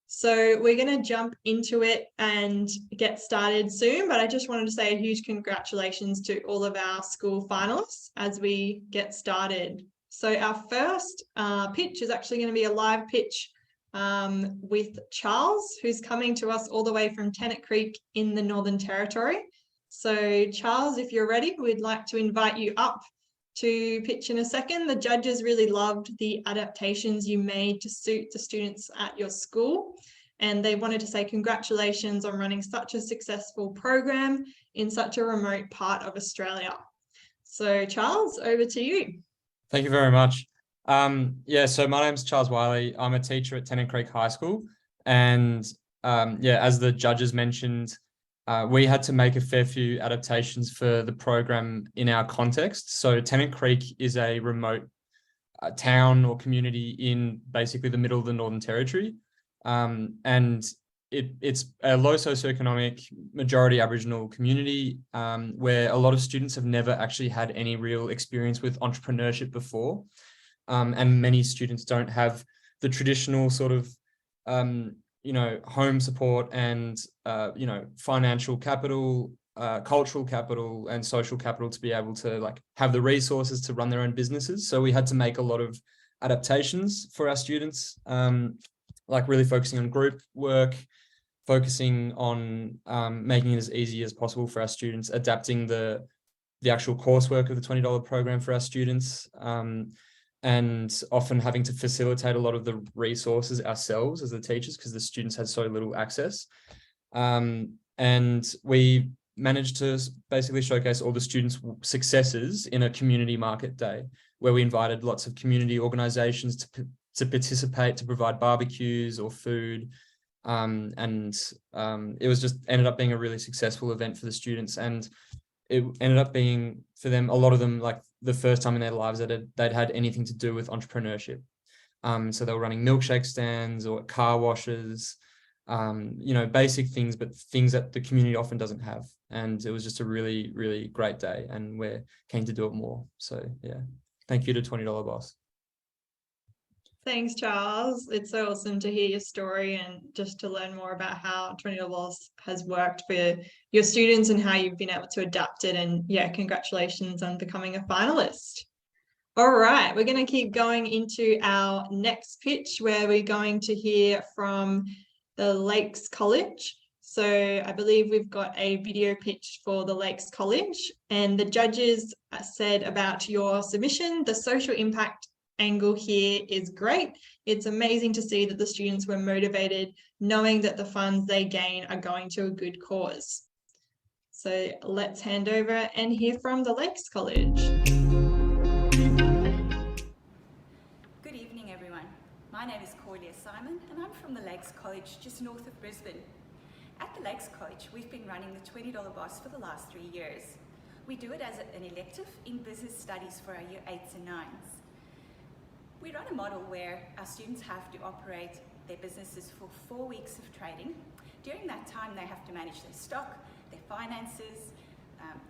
So we're going to jump into it and get started soon, but I just wanted to say a huge congratulations to all of our school finalists as we get started. So our first pitch is actually going to be a live pitch with Charles, who's coming to us all the way from Tennant Creek in the Northern Territory. So Charles, if you're ready, we'd like to invite you up to pitch in a second. The judges really loved the adaptations you made to suit the students at your school, and they wanted to say congratulations on running such a successful program in such a remote part of Australia. So Charles, over to you. Thank you very much. So my name's Charles Wiley. I'm a teacher at Tennant Creek High School. And as the judges mentioned, we had to make a fair few adaptations for the program in our context. So Tennant Creek is a remote town or community in basically the middle of the Northern Territory. And it's a low socioeconomic, majority Aboriginal community where a lot of students have never actually had any real experience with entrepreneurship before. And many students don't have the traditional sort of, home support and, financial capital, cultural capital and social capital to be able to have the resources to run their own businesses. So we had to make a lot of adaptations for our students, really focusing on group work, focusing on making it as easy as possible for our students, adapting the actual coursework of the $20 program for our students, and often having to facilitate a lot of the resources ourselves as the teachers because the students had so little access. And we managed to basically showcase all the students' successes in a community market day where we invited lots of community organizations to participate, to provide barbecues or food. It was just ended up being a really successful event for the students. And it ended up being, for them, a lot of them, the first time in their lives that they'd had anything to do with entrepreneurship. So they were running milkshake stands or car washes, basic things, but things that the community often doesn't have. And it was just a really, really great day, and we're keen to do it more. So yeah, thank you to $20 Boss. Thanks, Charles. It's so awesome to hear your story and just to learn more about how $20 Boss has worked for your students and how you've been able to adapt it. And yeah, congratulations on becoming a finalist. All right, we're going to keep going into our next pitch where we're going to hear from the Lakes College. So I believe we've got a video pitch for the Lakes College, and the judges said about your submission, the social impact angle here is great. It's amazing to see that the students were motivated, knowing that the funds they gain are going to a good cause. So let's hand over and hear from the Lakes College. Good evening, everyone. My name is Cordelia Simon, and I'm from the Lakes College just north of Brisbane. At the Lakes College, we've been running the $20 Boss for the last 3 years. We do it as an elective in business studies for our year 8s and 9s. We run a model where our students have to operate their businesses for 4 weeks of trading. During that time, they have to manage their stock, their finances,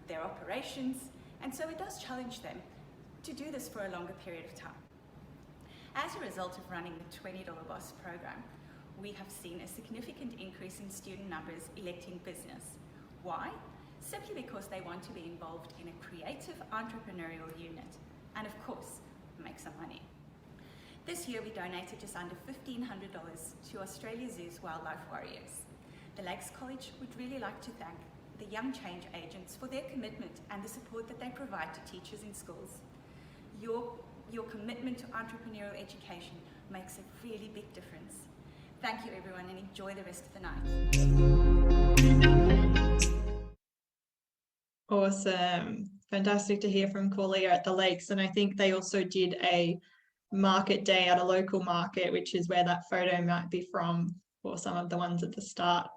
their operations, and so it does challenge them to do this for a longer period of time. As a result of running the $20 Boss program, we have seen a significant increase in student numbers electing business. Why? Simply because they want to be involved in a creative entrepreneurial unit and, of course, make some money. This year we donated just under $1,500 to Australia Zoo's Wildlife Warriors. The Lakes College would really like to thank the Young Change Agents for their commitment and the support that they provide to teachers in schools. Your commitment to entrepreneurial education makes a really big difference. Thank you everyone, and enjoy the rest of the night. Awesome. Fantastic to hear from Corlia at the Lakes. And I think they also did a market day at a local market, which is where that photo might be from, or some of the ones at the start.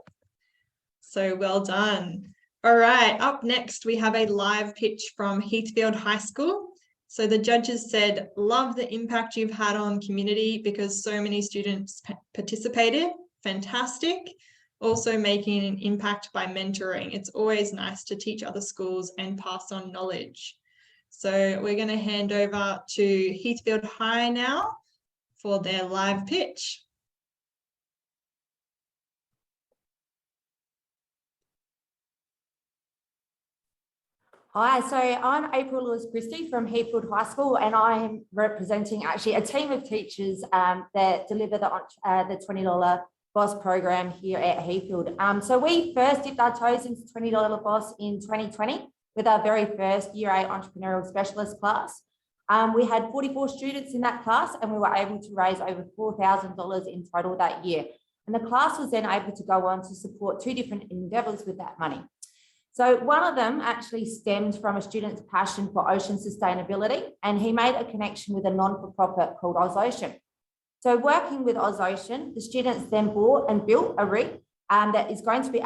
So well done. All right, up next we have a live pitch from Heathfield High School. So the judges said, love the impact you've had on community because so many students participated. Fantastic. Also making an impact by mentoring. It's always nice to teach other schools and pass on knowledge. So we're going to hand over to Heathfield High now for their live pitch. Hi, so I'm April Lewis Christie from Heathfield High School, and I'm representing actually a team of teachers that deliver the $20 Boss program here at Heathfield. So we first dipped our toes into $20 Boss in 2020 with our very first Year 8 Entrepreneurial Specialist class. We had 44 students in that class, and we were able to raise over $4,000 in total that year. And the class was then able to go on to support 2 different endeavours with that money. So one of them actually stemmed from a student's passion for ocean sustainability, and he made a connection with a non-for-profit called OzOcean. So working with OzOcean, the students then bought and built a rig that is going to be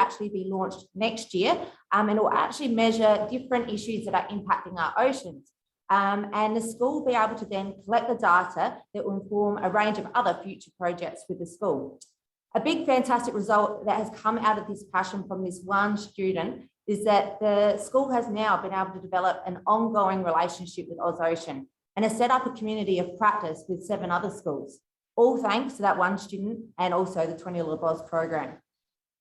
launched next year, and it will actually measure different issues that are impacting our oceans. And the school will be able to then collect the data that will inform a range of other future projects with the school. A big fantastic result that has come out of this passion from this one student is that the school has now been able to develop an ongoing relationship with OzOcean and has set up a community of practice with 7 other schools, all thanks to that one student and also the $20 Boss program.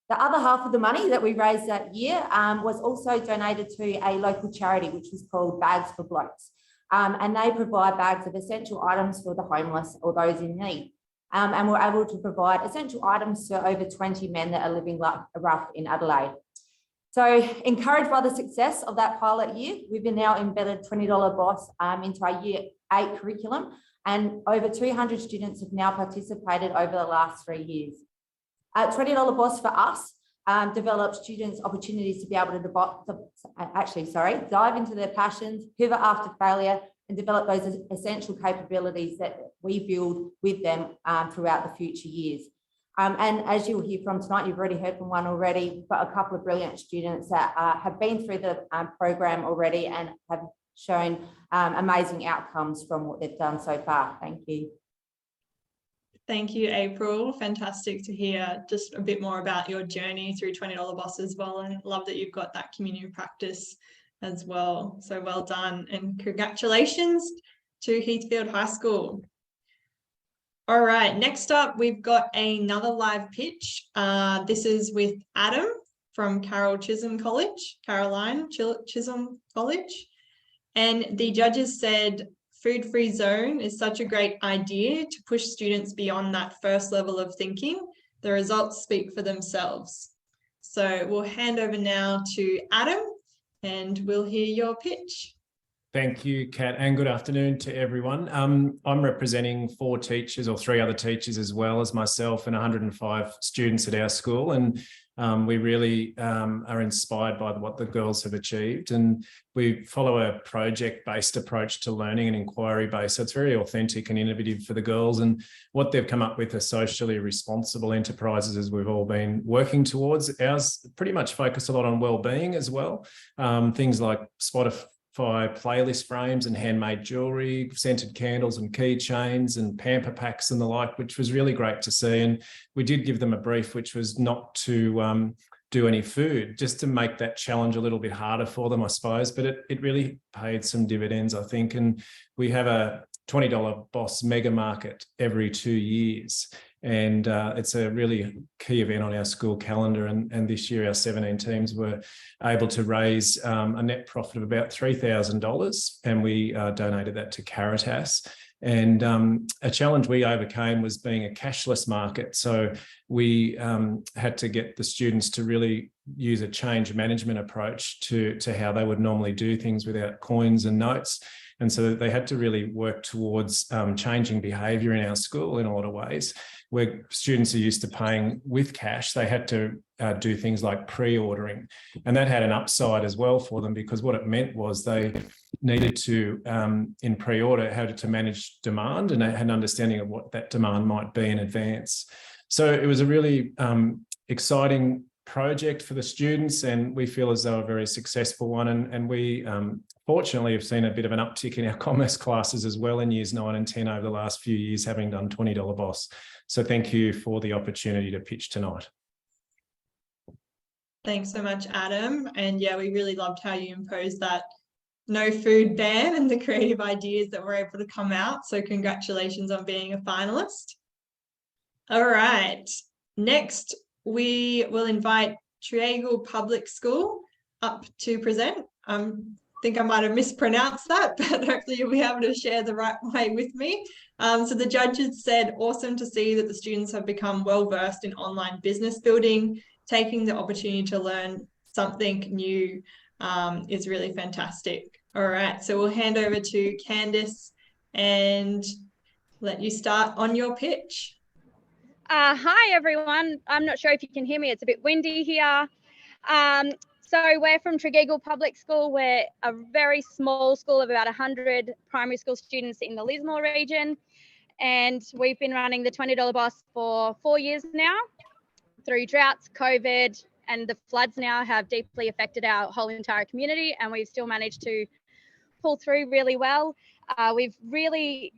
The other half of the money that we raised that year was also donated to a local charity, which was called Bags for Blokes. And they provide bags of essential items for the homeless or those in need. And we're able to provide essential items to over 20 men that are living rough in Adelaide. So encouraged by the success of that pilot year, we've now embedded $20 Boss into our Year 8 curriculum, and over 200 students have now participated over the last 3 years. $20 Boss for us develops students opportunities to be able to dive into their passions, pivot after failure, and develop those essential capabilities that we build with them throughout the future years. And as you'll hear from tonight, you've already heard from one already, we've got a couple of brilliant students that have been through the program already and have shown amazing outcomes from what they've done so far. Thank you. Thank you, April. Fantastic to hear just a bit more about your journey through $20 Boss as well, and love that you've got that community practice as well. So well done, and congratulations to Heathfield High School. All right, next up, we've got another live pitch. This is with Adam from Caroline Chisholm College. And the judges said, food-free zone is such a great idea to push students beyond that first level of thinking. The results speak for themselves. So we'll hand over now to Adam and we'll hear your pitch. Thank you, Kat, and good afternoon to everyone. I'm representing 4 teachers, or 3 other teachers as well as myself, and 105 students at our school. And we really are inspired by what the girls have achieved. And we follow a project-based approach to learning and inquiry-based. So it's very authentic and innovative for the girls. And what they've come up with are socially responsible enterprises, as we've all been working towards. Ours pretty much focus a lot on well-being as well. Things like Spotify playlist frames and handmade jewelry, scented candles and keychains and pamper packs and the like, which was really great to see. And we did give them a brief, which was not to do any food, just to make that challenge a little bit harder for them, I suppose. But it really paid some dividends, I think. And we have a $20 Boss Mega Market every 2 years. And it's a really key event on our school calendar. And this year, our 17 teams were able to raise a net profit of about $3,000, and we donated that to Caritas. And a challenge we overcame was being a cashless market. So we had to get the students to really use a change management approach to how they would normally do things without coins and notes. And so they had to really work towards changing behaviour in our school in a lot of ways. Where students are used to paying with cash, they had to do things like pre-ordering. And that had an upside as well for them, because what it meant was they needed to, in pre-order, how to manage demand and had an understanding of what that demand might be in advance. So it was a really exciting project for the students, and we feel as though a very successful one. And we fortunately have seen a bit of an uptick in our commerce classes as well in years 9 and 10 over the last few years, having done $20 Boss. So thank you for the opportunity to pitch tonight. Thanks so much, Adam. And yeah, we really loved how you imposed that no food ban and the creative ideas that were able to come out. So congratulations on being a finalist. All right, next we will invite Treagle Public School up to present. I think I might have mispronounced that, but hopefully you'll be able to share the right way with me. So the judges said, awesome to see that the students have become well-versed in online business building. Taking the opportunity to learn something new is really fantastic. All right, so we'll hand over to Candice and let you start on your pitch. Hi, everyone. I'm not sure if you can hear me. It's a bit windy here. So we're from Treagle Public School. We're a very small school of about 100 primary school students in the Lismore region. And we've been running the $20 Boss for 4 years now. Through droughts, COVID, and the floods now have deeply affected our whole entire community, and we've still managed to pull through really well. We've really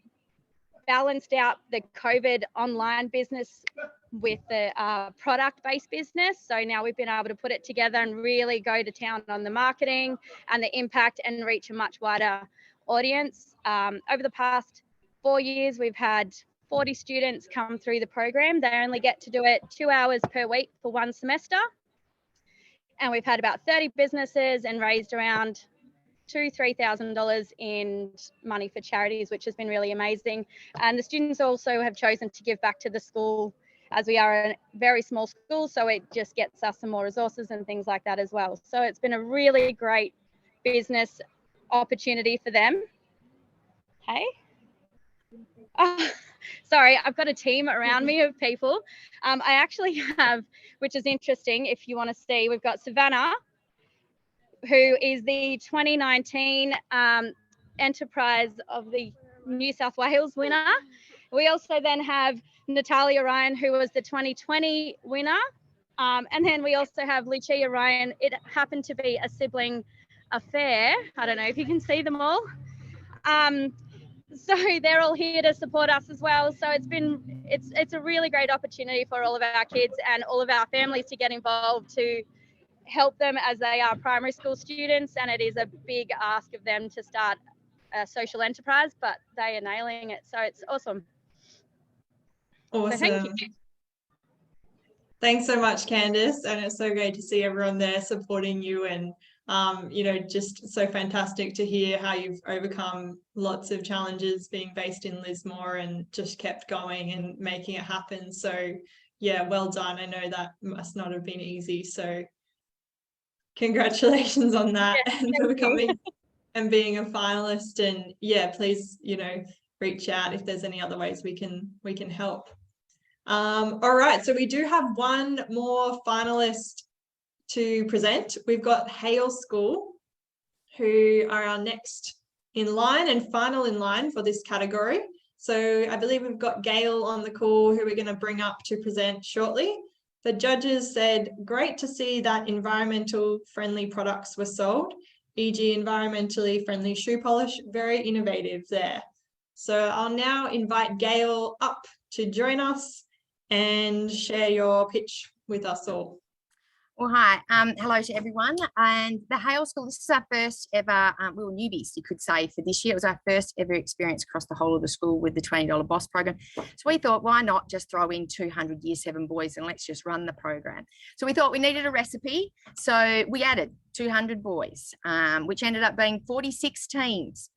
balanced out the COVID online business with the product-based business. So now we've been able to put it together and really go to town on the marketing and the impact and reach a much wider audience. Over the past 4 years, we've had 40 students come through the program. They only get to do it 2 hours per week for one semester. And we've had about 30 businesses and raised around $2,000–3,000 in money for charities, which has been really amazing. And the students also have chosen to give back to the school, as we are a very small school, so it just gets us some more resources and things like that as well. So it's been a really great business opportunity for them. Hey? Sorry, I've got a team around me of people. I actually have, which is interesting, if you want to see, we've got Savannah, who is the 2019 Enterprise of the New South Wales winner. We also then have Natalia Ryan, who was the 2020 winner. And then we also have Lucia Ryan. It happened to be a sibling affair. I don't know if you can see them all. So they're all here to support us as well. So it's a really great opportunity for all of our kids and all of our families to get involved to help them as they are primary school students. And it is a big ask of them to start a social enterprise, but they are nailing it. So it's awesome. Awesome. So thank you. Thanks so much, Candice. And it's so great to see everyone there supporting you, and you know, just so fantastic to hear how you've overcome lots of challenges being based in Lismore and just kept going and making it happen. So yeah, well done. I know that must not have been easy. So congratulations on that, and for becoming and being a finalist. And yeah, please, you know, reach out if there's any other ways we can help. All right, so we do have one more finalist to present. We've got Hale School, who are our next in line and final in line for this category. So I believe we've got Gail on the call, who we're going to bring up to present shortly. The judges said, great to see that environmental friendly products were sold, e.g. environmentally friendly shoe polish, very innovative there. So I'll now invite Gail up to join us and share your pitch with us all. Well, hi. Hello to everyone. And the Hale School, this is our first ever, we were newbies, you could say, for this year. It was our first ever experience across the whole of the school with the $20 Boss program. So we thought, why not just throw in 200 Year 7 boys and let's just run the program. So we thought we needed a recipe. So we added 200 boys, which ended up being 46 teams.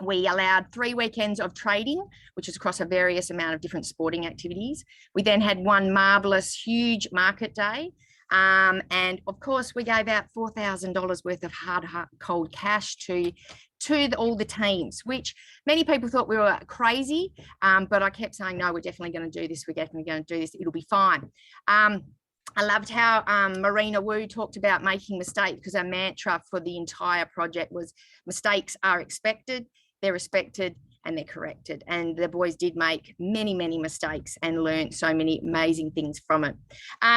We allowed 3 weekends of trading, which is across a various amount of different sporting activities. We then had one marvelous, huge market day. And of course, we gave out $4,000 worth of hard, cold cash to all the teams, which many people thought we were crazy. But I kept saying, no, we're definitely going to do this. We're definitely going to do this. It'll be fine. I loved how Marina Wu talked about making mistakes, because our mantra for the entire project was mistakes are expected, they're respected, and they're corrected. And the boys did make many, many mistakes and learned so many amazing things from it.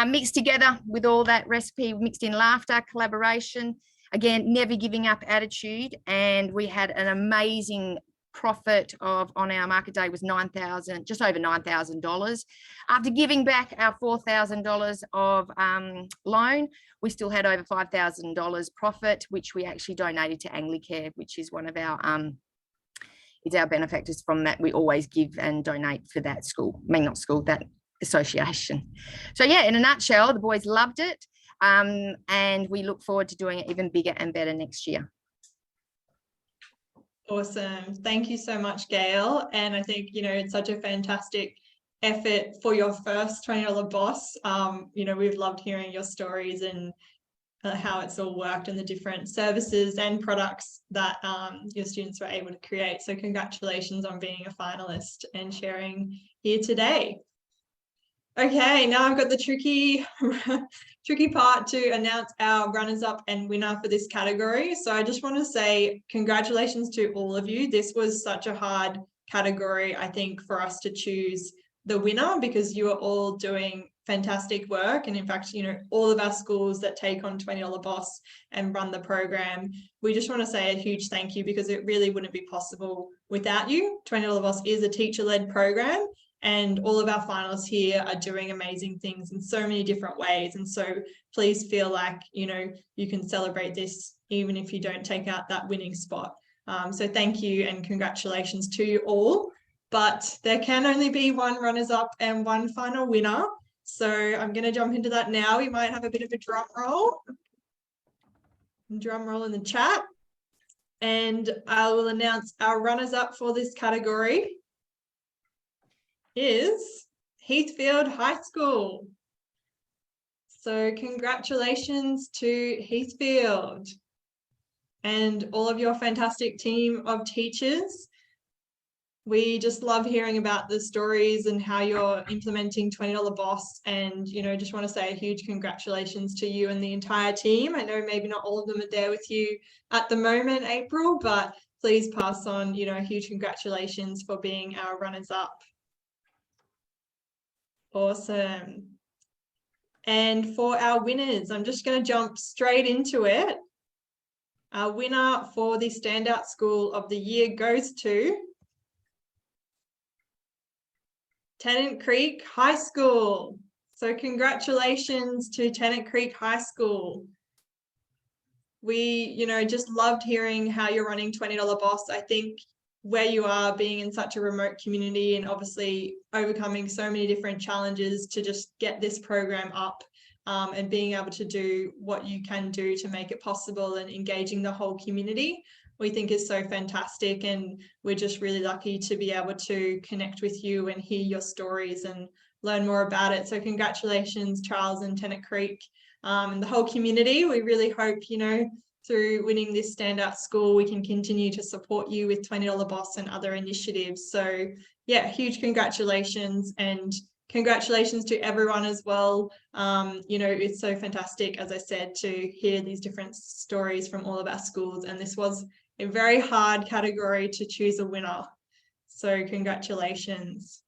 Mixed together with all that recipe, mixed in laughter, collaboration, again, never giving up attitude. And we had an amazing profit of, on our market day, was just over $9,000. After giving back our $4,000 of loan, we still had over $5,000 profit, which we actually donated to Anglicare, which is one of our is our benefactors from that. We always give and donate for that school, not school, that association. So yeah, in a nutshell, the boys loved it. And we look forward to doing it even bigger and better next year. Awesome. Thank you so much, Gail. And I think, it's such a fantastic effort for your first $20 Boss. We've loved hearing your stories and how it's all worked and the different services and products that your students were able to create. So congratulations on being a finalist and sharing here today. Okay, now I've got the tricky part to announce our runners-up and winner for this category. So I just want to say congratulations to all of you. This was such a hard category, I think, for us to choose the winner, because you are all doing fantastic work. And in fact, all of our schools that take on $20 Boss and run the program, we just want to say a huge thank you, because it really wouldn't be possible without you. $20 Boss is a teacher-led program, and all of our finalists here are doing amazing things in so many different ways. And so please feel like, you can celebrate this even if you don't take out that winning spot. So thank you and congratulations to you all. But there can only be one runners-up and one final winner. So I'm going to jump into that now. We might have a bit of a drum roll in the chat. And I will announce our runners-up for this category is Heathfield High School. So congratulations to Heathfield and all of your fantastic team of teachers. We just love hearing about the stories and how you're implementing $20 Boss, and just want to say a huge congratulations to you and the entire team. I know maybe not all of them are there with you at the moment, April, but please pass on a huge congratulations for being our runners-up. Awesome. And for our winners, I'm just going to jump straight into it. Our winner for the Standout School of the Year goes to Tennant Creek High School. So congratulations to Tennant Creek High School. We, just loved hearing how you're running $20 Boss. I think where you are, being in such a remote community and obviously overcoming so many different challenges to just get this program up, and being able to do what you can do to make it possible and engaging the whole community, we think is so fantastic. And we're just really lucky to be able to connect with you and hear your stories and learn more about it. So congratulations, Charles and Tennant Creek, and the whole community. We really hope, through winning this Standout School, we can continue to support you with $20 Boss and other initiatives. So yeah, huge congratulations, and congratulations to everyone as well. It's so fantastic, as I said, to hear these different stories from all of our schools. And this was a very hard category to choose a winner. So congratulations.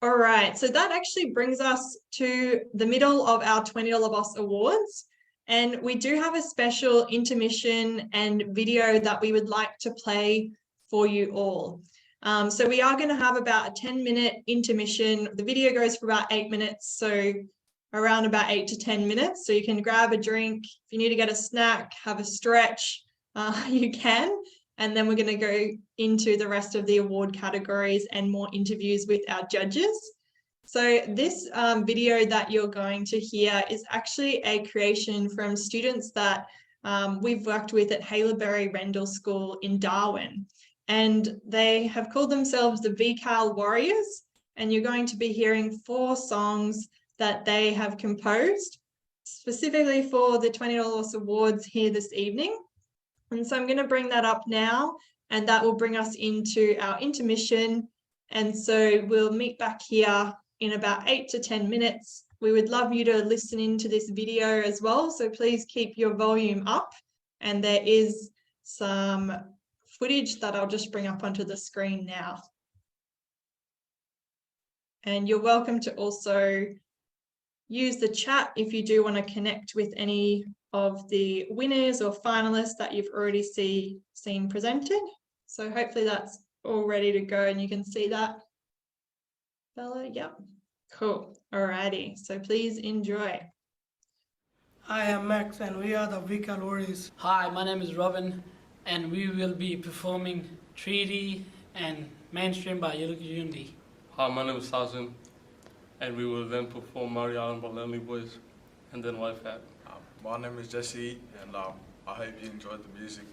All right, so that actually brings us to the middle of our $20 Boss Awards. And we do have a special intermission and video that we would like to play for you all. So we are going to have about a 10-minute intermission. The video goes for about 8 minutes, so around about 8 to 10 minutes. So you can grab a drink. If you need to get a snack, have a stretch, you can. And then we're going to go into the rest of the award categories and more interviews with our judges. So this video that you're going to hear is actually a creation from students that we've worked with at Haileybury Rendell School in Darwin. And they have called themselves the VCAL Warriors. And you're going to be hearing 4 songs that they have composed specifically for the $20 awards here this evening. And so I'm going to bring that up now, and that will bring us into our intermission. And so we'll meet back here in about 8 to 10 minutes. We would love you to listen into this video as well. So please keep your volume up. And there is some footage that I'll just bring up onto the screen now. And you're welcome to also use the chat if you do want to connect with any of the winners or finalists that you've already seen presented. So hopefully that's all ready to go and you can see that. Bella, yep, cool. Alrighty, so please enjoy. Hi, I'm Max and we are the VCAL Warriors. Hi, my name is Robin and we will be performing Treaty and Mainstream by Unity. Hi, my name is Sazin and we will then perform Mariana by Lonely Boys and then Wife Hat. My name is Jesse and I hope you enjoyed the music.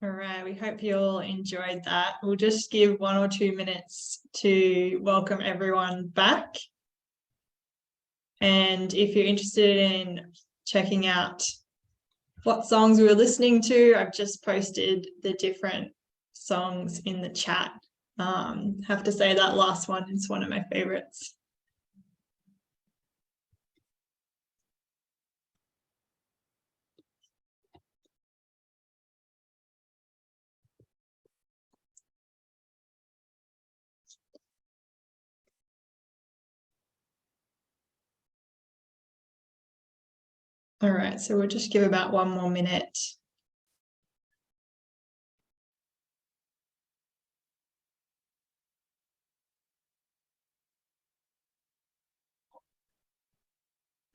All right, we hope you all enjoyed that. We'll just give 1 or 2 minutes to welcome everyone back. And if you're interested in checking out what songs we were listening to, I've just posted the different songs in the chat. Have to say that last one is one of my favorites. All right, so we'll just give about 1 more minute.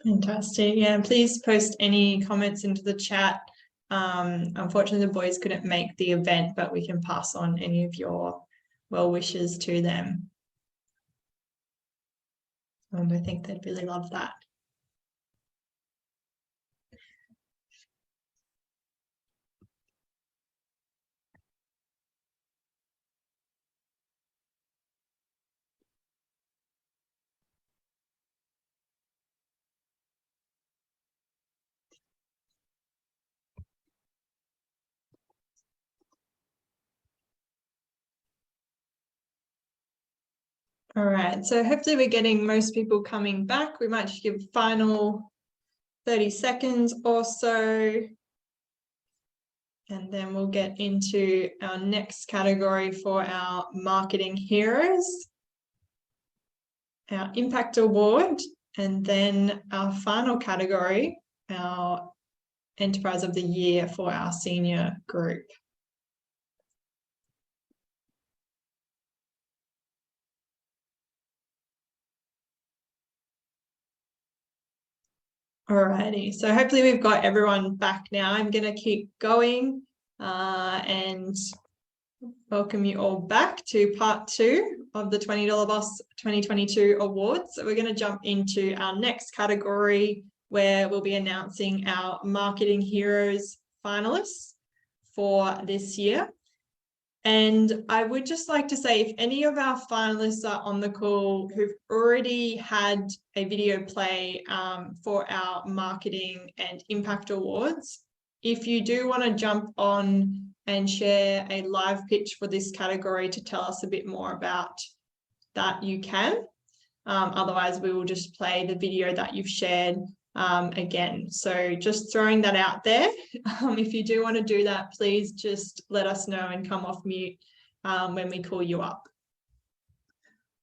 Fantastic. Yeah, please post any comments into the chat. Unfortunately, the boys couldn't make the event, but we can pass on any of your well wishes to them. I think they'd really love that. All right, so hopefully we're getting most people coming back. We might just give final 30 seconds or so. And then we'll get into our next category for our marketing heroes, our impact award, and then our final category, our enterprise of the year for our senior group. Alrighty, so hopefully we've got everyone back now. I'm going to keep going and welcome you all back to part 2 of the $20 Boss 2022 awards. So we're going to jump into our next category where we'll be announcing our Marketing Heroes finalists for this year. And I would just like to say, if any of our finalists are on the call who've already had a video play for our Marketing and Impact Awards, if you do want to jump on and share a live pitch for this category to tell us a bit more about that, you can. Otherwise, we will just play the video that you've shared again. So just throwing that out there. If you do want to do that, please just let us know and come off mute when we call you up.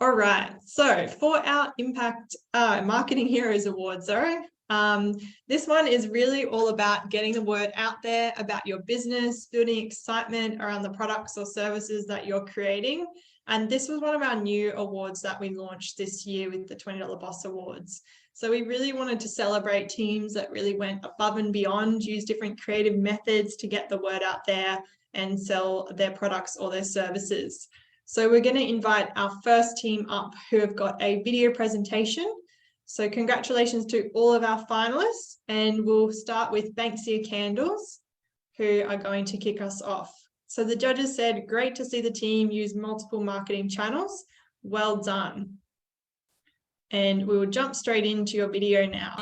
All right, so for our Impact Marketing Heroes Awards, this one is really all about getting the word out there about your business, building excitement around the products or services that you're creating. And this was one of our new awards that we launched this year with the $20 Boss Awards. So we really wanted to celebrate teams that really went above and beyond, use different creative methods to get the word out there and sell their products or their services. So we're going to invite our first team up who have got a video presentation. So congratulations to all of our finalists, and we'll start with Banksia Candles, who are going to kick us off. So the judges said, great to see the team use multiple marketing channels. Well done. And we will jump straight into your video now.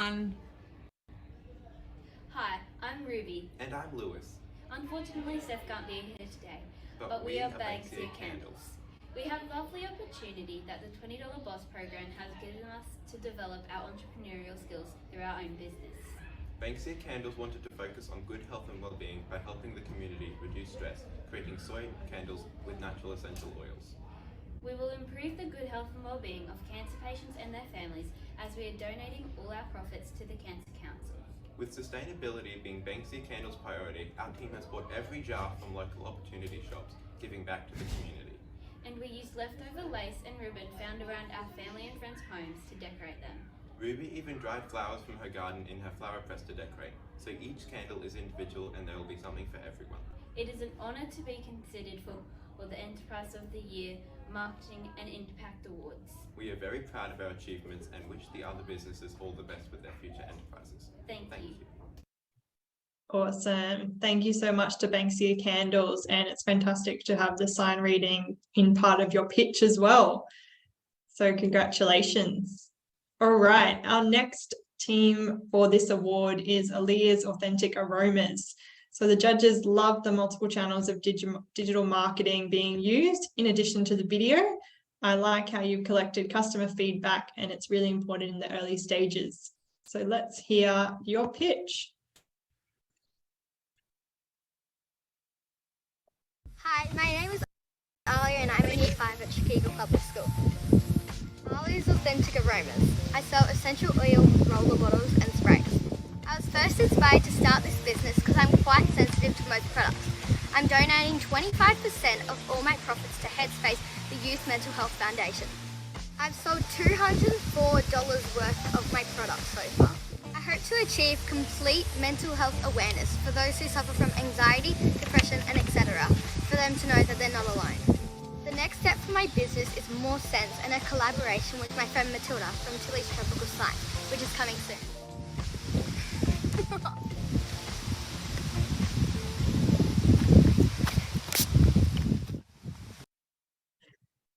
Hi, I'm Ruby. And I'm Lewis. Unfortunately, Seth can't be here today, but we are Banksia Candles. We have a lovely opportunity that the $20 Boss program has given us to develop our entrepreneurial skills through our own business. Banksia Candles wanted to focus on good health and well-being by helping the community reduce stress, creating soy candles with natural essential oils. We will improve the good health and well-being of cancer patients and their families as we are donating all our profits to the Cancer Council. With sustainability being Banksia Candles' priority, our team has bought every jar from local opportunity shops, giving back to the community. And we used leftover lace and ribbon found around our family and friends' homes to decorate them. Ruby even dried flowers from her garden in her flower press to decorate, so each candle is individual and there will be something for everyone. It is an honour to be considered for the Enterprise of the Year, Marketing and Impact Awards. We are very proud of our achievements and wish the other businesses all the best with their future enterprises. Thank you. Awesome. Thank you so much to Banksia Candles, and it's fantastic to have the sign reading in part of your pitch as well. So congratulations. All right, our next team for this award is Aaliyah's Authentic Aromas. So the judges love the multiple channels of digital marketing being used in addition to the video. I like how you've collected customer feedback, and it's really important in the early stages. So let's hear your pitch. Hi, my name is Alia and I'm in Year 5 at Chicago Public School. Alia's Authentic Aromas. I sell essential oil, roller bottles and sprays. I was first inspired to start this business because I'm quite sensitive to most products. I'm donating 25% of all my profits to Headspace, the Youth Mental Health Foundation. I've sold $204 worth of my products so far. I hope to achieve complete mental health awareness for those who suffer from anxiety, depression and etc. for them to know that they're not alone. The next step for my business is more scents and a collaboration with my friend Matilda from Tilly's Tropical Science, which is coming soon.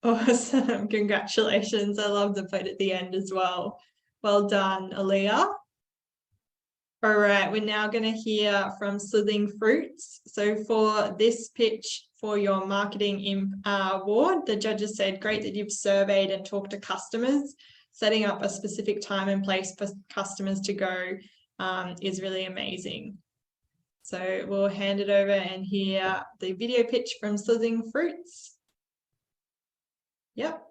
Awesome, congratulations. I love the vote at the end as well. Well done, Aaliyah. All right, we're now going to hear from Slithering Fruits. So for this pitch for your Marketing Award, the judges said, great that you've surveyed and talked to customers. Setting up a specific time and place for customers to go is really amazing. So we'll hand it over and hear the video pitch from Slithering Fruits. Yep.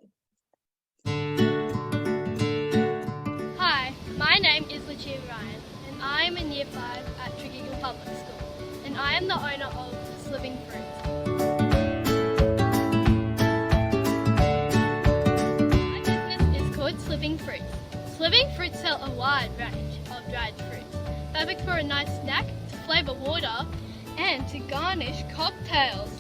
Hi, my name is Lucia Ryan, and I am in Year 5 at Tregeagle Public School, and I am the owner of Slithering Fruits. My business is called Slithering Fruits. Slithering Fruits sell a wide range of dried fruits, perfect for a nice snack, to flavour water, and to garnish cocktails.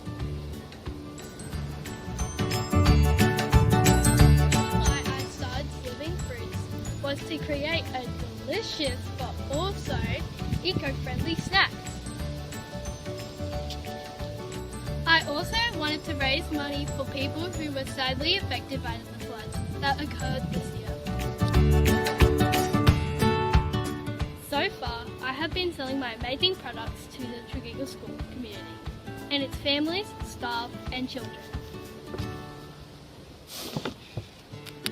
Was to create a delicious but also eco-friendly snack. I also wanted to raise money for people who were sadly affected by the floods that occurred this year. So far, I have been selling my amazing products to the Tregeagle School community and its families, staff and children.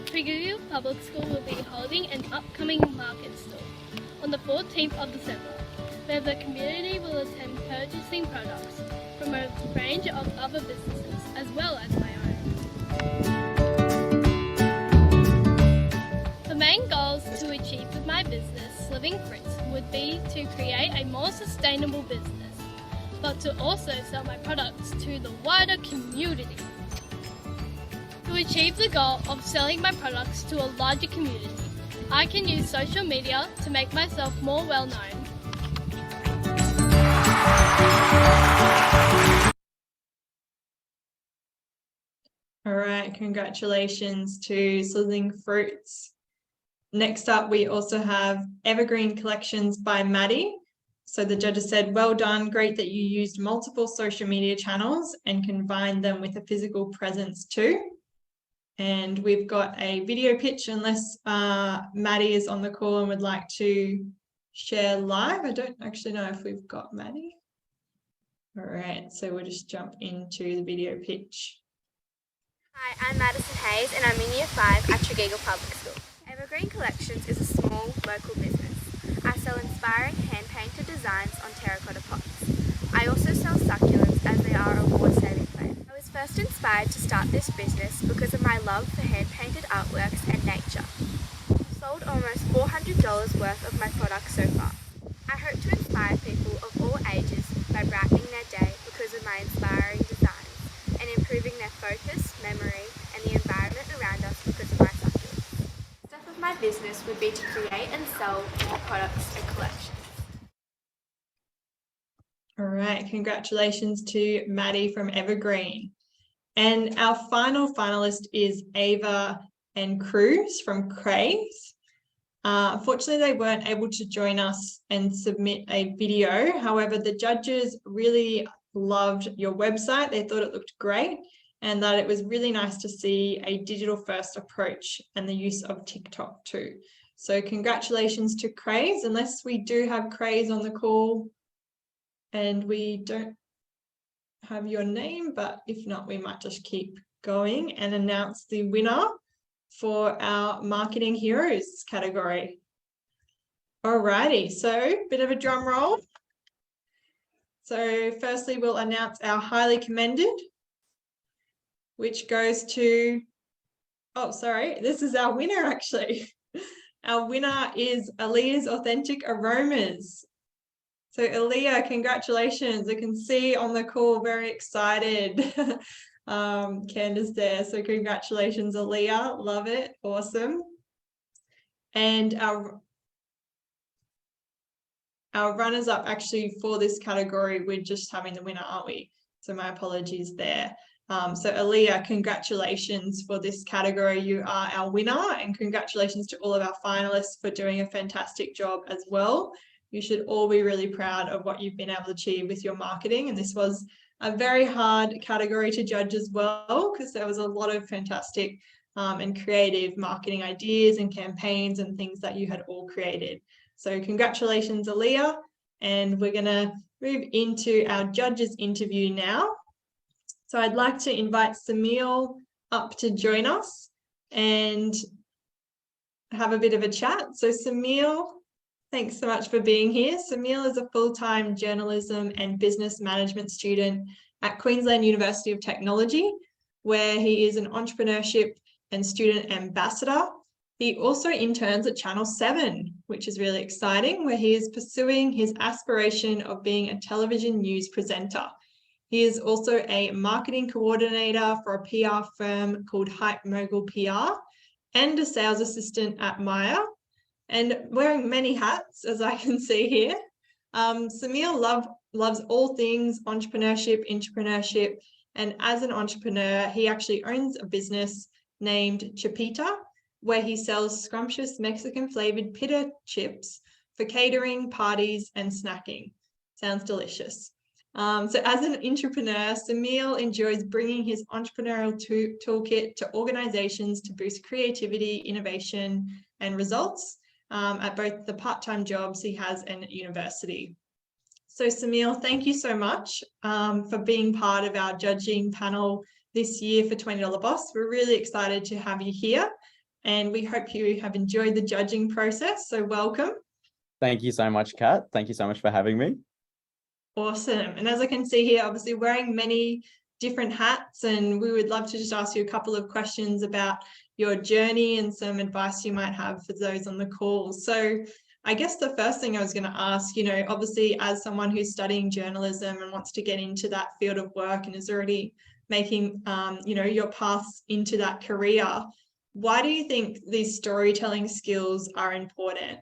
Tregeagle Public School will be holding an upcoming market stall on the 14th of December, where the community will attend purchasing products from a range of other businesses as well as my own. Living Fruits would be to create a more sustainable business, but to also sell my products to the wider community. To achieve the goal of selling my products to a larger community, I can use social media to make myself more well known. All right, congratulations to Sizzling Fruits. Next up, we also have Evergreen Collections by Maddie. So the judges said, well done, great that you used multiple social media channels and combined them with a physical presence too. And we've got a video pitch, unless Maddie is on the call and would like to share live. I don't actually know if we've got Maddie. All right, so we'll just jump into the video pitch. Hi, I'm Madison Hayes and I'm in Year 5 at Tregeagle Public School. Evergreen Collections is a small local business. I sell inspiring hand-painted designs on terracotta pots. I also sell succulents as they are award-saving plants. I was first inspired to start this business because of my love for hand-painted artworks and nature. I've sold almost $400 worth of my products so far. I hope to inspire people of all ages by brightening their day because of my inspiring designs and improving their focus, memory and the environment around us because of my succulents. The step of my business would be to create and sell more products and collections. All right, congratulations to Maddie from Evergreen. And our final finalist is Ava and Cruz from Craze. Unfortunately, they weren't able to join us and submit a video. However, the judges really loved your website. They thought it looked great and that it was really nice to see a digital first approach and the use of TikTok too. So congratulations to Craze, unless we do have Craze on the call and we don't have your name, but if not, we might just keep going and announce the winner for our Marketing Heroes category. Alrighty, so bit of a drum roll. So firstly, we'll announce our highly commended, which goes to, oh, sorry, this is our winner actually. Our winner is Aaliyah's Authentic Aromas. So Aaliyah, congratulations. I can see on the call, very excited. Candace there. So congratulations, Aaliyah. Love it. Awesome. And our runners up actually for this category, we're just having the winner, aren't we? So my apologies there. So Aaliyah, congratulations for this category. You are our winner, and congratulations to all of our finalists for doing a fantastic job as well. You should all be really proud of what you've been able to achieve with your marketing. And this was a very hard category to judge as well, because there was a lot of fantastic and creative marketing ideas and campaigns and things that you had all created. So congratulations, Aaliyah. And we're going to move into our judges interview now. So I'd like to invite Samil up to join us and have a bit of a chat. So Samil, thanks so much for being here. Samil is a full-time journalism and business management student at Queensland University of Technology, where he is an entrepreneurship and student ambassador. He also interns at Channel 7, which is really exciting, where he is pursuing his aspiration of being a television news presenter. He is also a marketing coordinator for a PR firm called Hype Mogul PR and a sales assistant at Maya, and wearing many hats, as I can see here. Samil loves all things entrepreneurship, and as an entrepreneur, he actually owns a business named Chipita, where he sells scrumptious Mexican flavored pita chips for catering, parties, and snacking. Sounds delicious. So as an entrepreneur, Samil enjoys bringing his entrepreneurial toolkit to organizations to boost creativity, innovation, and results at both the part-time jobs he has and at university. So Samil, thank you so much for being part of our judging panel this year for $20 Boss. We're really excited to have you here, and we hope you have enjoyed the judging process. So welcome. Thank you so much, Kat. Thank you so much for having me. Awesome. And as I can see here, obviously wearing many different hats, and we would love to just ask you a couple of questions about your journey and some advice you might have for those on the call. So I guess the first thing I was going to ask, you know, obviously as someone who's studying journalism and wants to get into that field of work and is already making, you know, your paths into that career, why do you think these storytelling skills are important?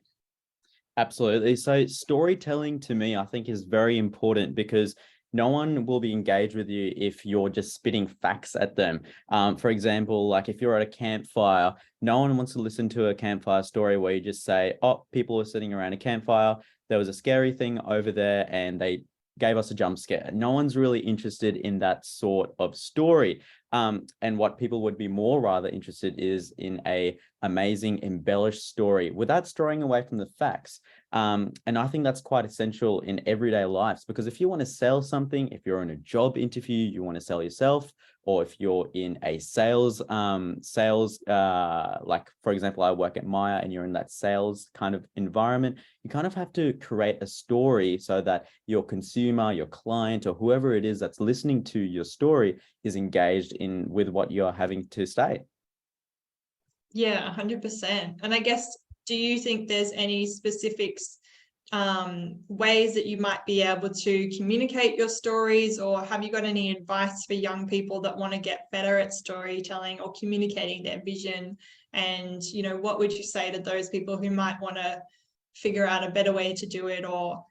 Absolutely. So storytelling to me, I think, is very important because no one will be engaged with you if you're just spitting facts at them. For example, like if you're at a campfire, no one wants to listen to a campfire story where you just say, oh, people were sitting around a campfire, there was a scary thing over there and they gave us a jump scare. No one's really interested in that sort of story. And what people would be more rather interested is in a amazing embellished story without straying away from the facts. And I think that's quite essential in everyday lives, because if you want to sell something, if you're in a job interview, you want to sell yourself, or if you're in a sales, like for example, I work at Maya and you're in that sales kind of environment, you kind of have to create a story so that your consumer, your client, or whoever it is that's listening to your story is engaged in with what you're having to say. Yeah, 100%. And I guess, do you think there's any specifics, ways that you might be able to communicate your stories, or have you got any advice for young people that want to get better at storytelling or communicating their vision? And, you know, what would you say to those people who might want to figure out a better way to do it, or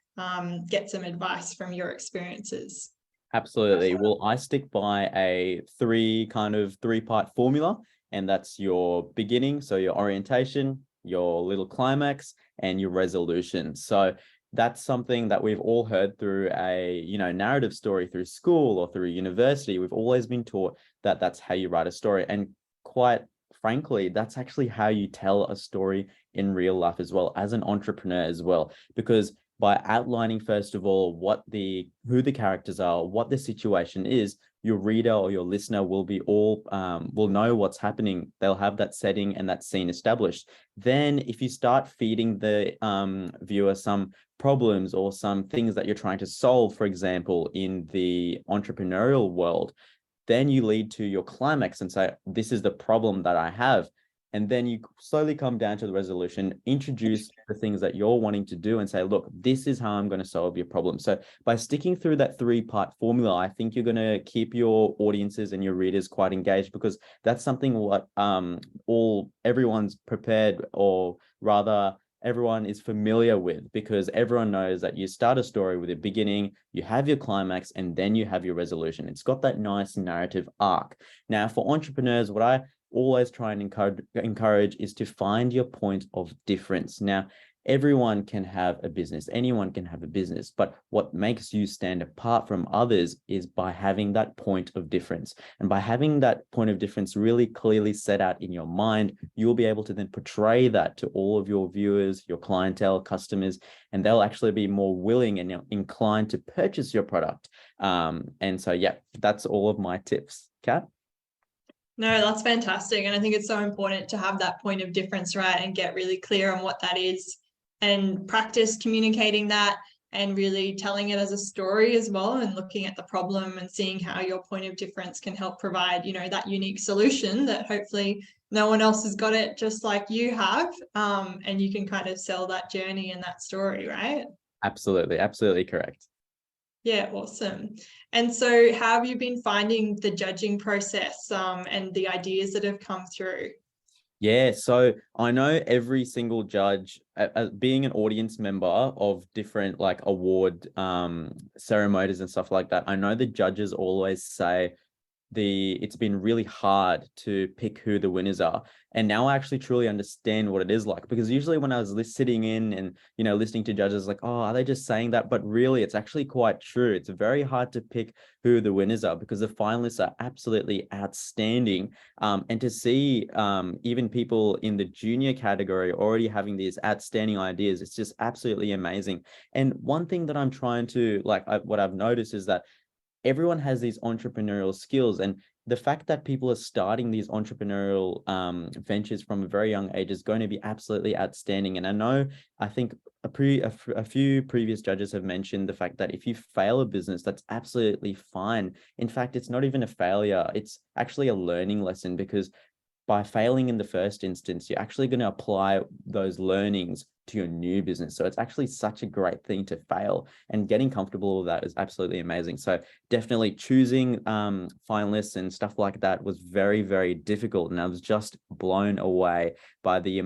get some advice from your experiences? Absolutely. Well, I stick by a three-part formula, and that's your beginning, so your orientation, your little climax, and your resolution. So that's something that we've all heard through a, you know, narrative story through school or through university. We've always been taught that that's how you write a story. And quite frankly, that's actually how you tell a story in real life as well, as an entrepreneur as well, because by outlining, first of all, who the characters are, what the situation is, your reader or your listener will know what's happening. They'll have that setting and that scene established. Then if you start feeding the viewer some problems or some things that you're trying to solve, for example, in the entrepreneurial world, then you lead to your climax and say, this is the problem that I have. And then you slowly come down to the resolution, introduce the things that you're wanting to do and say, look, this is how I'm going to solve your problem. So by sticking through that three-part formula, I think you're going to keep your audiences and your readers quite engaged, because that's something what everyone's prepared, or rather everyone is familiar with, because everyone knows that you start a story with a beginning, you have your climax, and then you have your resolution. It's got that nice narrative arc. Now, for entrepreneurs, what I always try and encourage is to find your point of difference. Now, everyone can have a business, anyone can have a business, but what makes you stand apart from others is by having that point of difference. And by having that point of difference really clearly set out in your mind, you'll be able to then portray that to all of your viewers, your clientele, customers, and they'll actually be more willing and inclined to purchase your product. And so, yeah, that's all of my tips. Kat? No, that's fantastic. And I think it's so important to have that point of difference, right? And get really clear on what that is and practice communicating that and really telling it as a story as well, and looking at the problem and seeing how your point of difference can help provide, you know, that unique solution that hopefully no one else has got it just like you have. And you can kind of sell that journey and that story, right? Absolutely. Absolutely correct. Yeah, awesome. And so how have you been finding the judging process and the ideas that have come through? Yeah, so I know every single judge, being an audience member of different like award ceremonies and stuff like that, I know the judges always say it's been really hard to pick who the winners are. And now I actually truly understand what it is like, because usually when I was sitting in and, you know, listening to judges like, oh, are they just saying that? But really, it's actually quite true. It's very hard to pick who the winners are, because the finalists are absolutely outstanding. And to see even people in the junior category already having these outstanding ideas, it's just absolutely amazing. And one thing that I'm trying to what I've noticed is that everyone has these entrepreneurial skills, and the fact that people are starting these entrepreneurial ventures from a very young age is going to be absolutely outstanding. And I think a few previous judges have mentioned the fact that if you fail a business, that's absolutely fine. In fact, it's not even a failure. It's actually a learning lesson, because by failing in the first instance, you're actually going to apply those learnings to your new business. So it's actually such a great thing to fail, and getting comfortable with that is absolutely amazing. So definitely choosing finalists and stuff like that was very, very difficult. And I was just blown away by the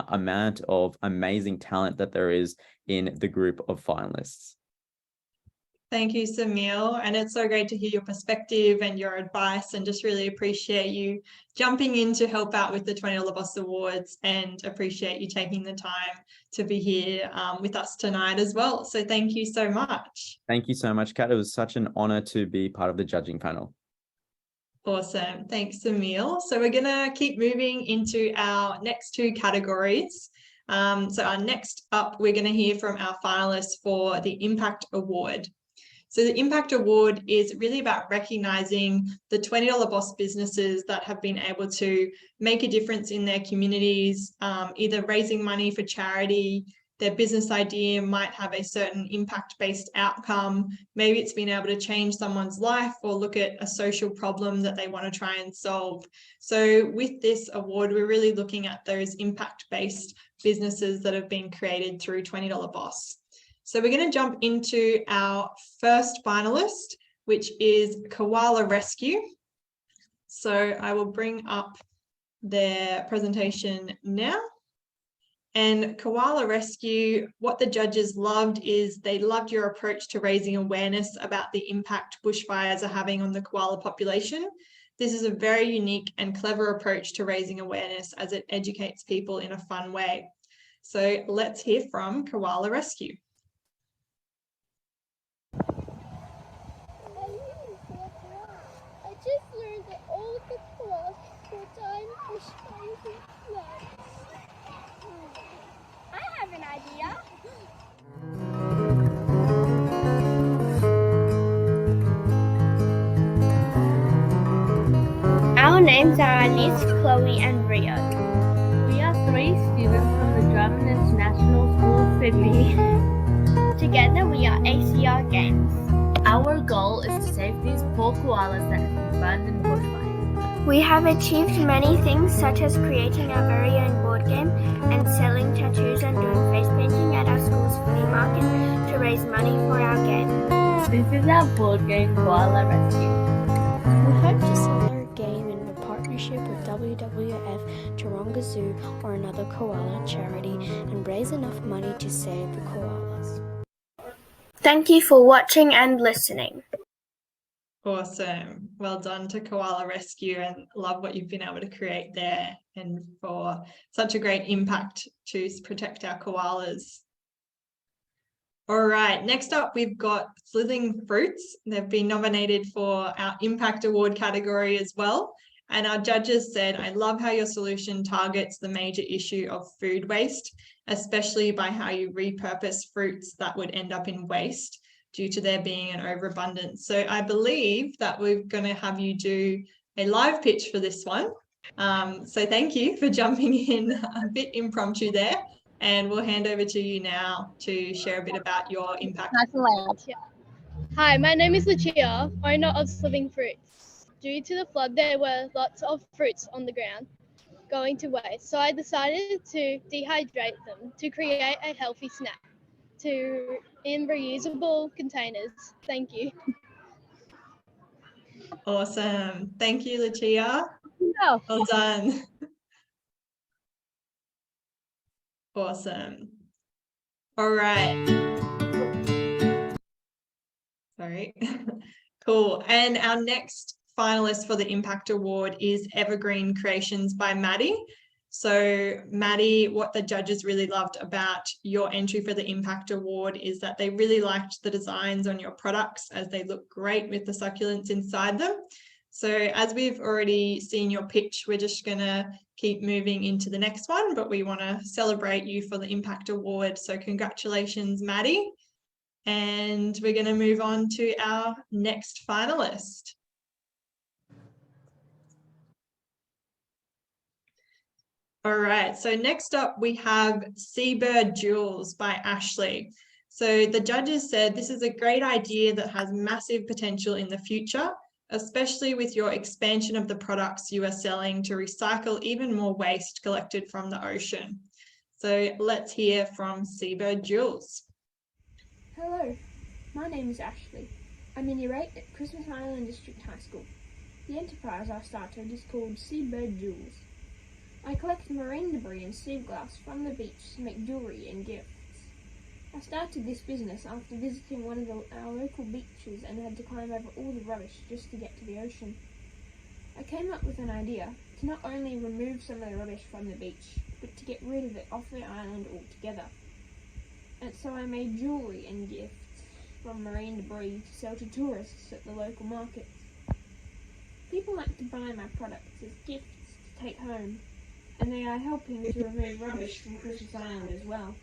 amount of amazing talent that there is in the group of finalists. Thank you, Samil. And it's so great to hear your perspective and your advice, and just really appreciate you jumping in to help out with the $20 Boss Awards, and appreciate you taking the time to be here with us tonight as well. So thank you so much. Thank you so much, Kat. It was such an honor to be part of the judging panel. Awesome. Thanks, Samil. So we're going to keep moving into our next two categories. So our next up, we're going to hear from our finalists for the Impact Award. So the Impact Award is really about recognising the $20 Boss businesses that have been able to make a difference in their communities, either raising money for charity. Their business idea might have a certain impact-based outcome. Maybe it's been able to change someone's life, or look at a social problem that they want to try and solve. So with this award, we're really looking at those impact-based businesses that have been created through $20 Boss. So we're going to jump into our first finalist, which is Koala Rescue. So I will bring up their presentation now. And Koala Rescue, what the judges loved is they loved your approach to raising awareness about the impact bushfires are having on the koala population. This is a very unique and clever approach to raising awareness, as it educates people in a fun way. So let's hear from Koala Rescue. I just learned that all of the koalas will die in bushfires and floods. I have an idea. Our names are Anis, Chloe and Rio. We are 3 students from the Drummond International School of Sydney. Together we are ACR Games. Our goal is to save these poor koalas that have been burned in bushfires. We have achieved many things, such as creating our very own board game and selling tattoos and doing face painting at our school's flea market to raise money for our game. This is our board game, Koala Rescue. We hope to sell our game in a partnership with WWF, Taronga Zoo or another koala charity, and raise enough money to save the koalas. Thank you for watching and listening. Awesome. Well done to Koala Rescue, and love what you've been able to create there, and for such a great impact to protect our koalas. All right, next up we've got Slithering Fruits. They've been nominated for our Impact Award category as well. And our judges said, I love how your solution targets the major issue of food waste, especially by how you repurpose fruits that would end up in waste due to there being an overabundance. So I believe that we're going to have you do a live pitch for this one. So thank you for jumping in a bit impromptu there. And we'll hand over to you now to share a bit about your impact. Nice and loud. Hi, my name is Lucia, owner of Slithering Fruits. Due to the flood, there were lots of fruits on the ground going to waste. So I decided to dehydrate them to create a healthy snack in reusable containers. Thank you. Awesome. Thank you, Lucia. No. Well done. Awesome. All right. Sorry. Cool. And our next finalist for the Impact Award is Evergreen Creations by Maddie. So Maddie, what the judges really loved about your entry for the Impact Award is that they really liked the designs on your products, as they look great with the succulents inside them. So as we've already seen your pitch, we're just going to keep moving into the next one, but we want to celebrate you for the Impact Award. So congratulations, Maddie. And we're going to move on to our next finalist. All right, so next up we have Seabird Jewels by Ashley. So the judges said this is a great idea that has massive potential in the future, especially with your expansion of the products you are selling to recycle even more waste collected from the ocean. So let's hear from Seabird Jules. Hello, my name is Ashley. I'm in Year 8 at Christmas Island District High School. The enterprise I started is called Seabird Jewels. I collect marine debris and sea glass from the beach to make jewellery and gifts. I started this business after visiting one of our local beaches and had to climb over all the rubbish just to get to the ocean. I came up with an idea to not only remove some of the rubbish from the beach, but to get rid of it off the island altogether. And so I made jewellery and gifts from marine debris to sell to tourists at the local markets. People like to buy my products as gifts to take home, and they are helping to remove rubbish from Christmas Island as well.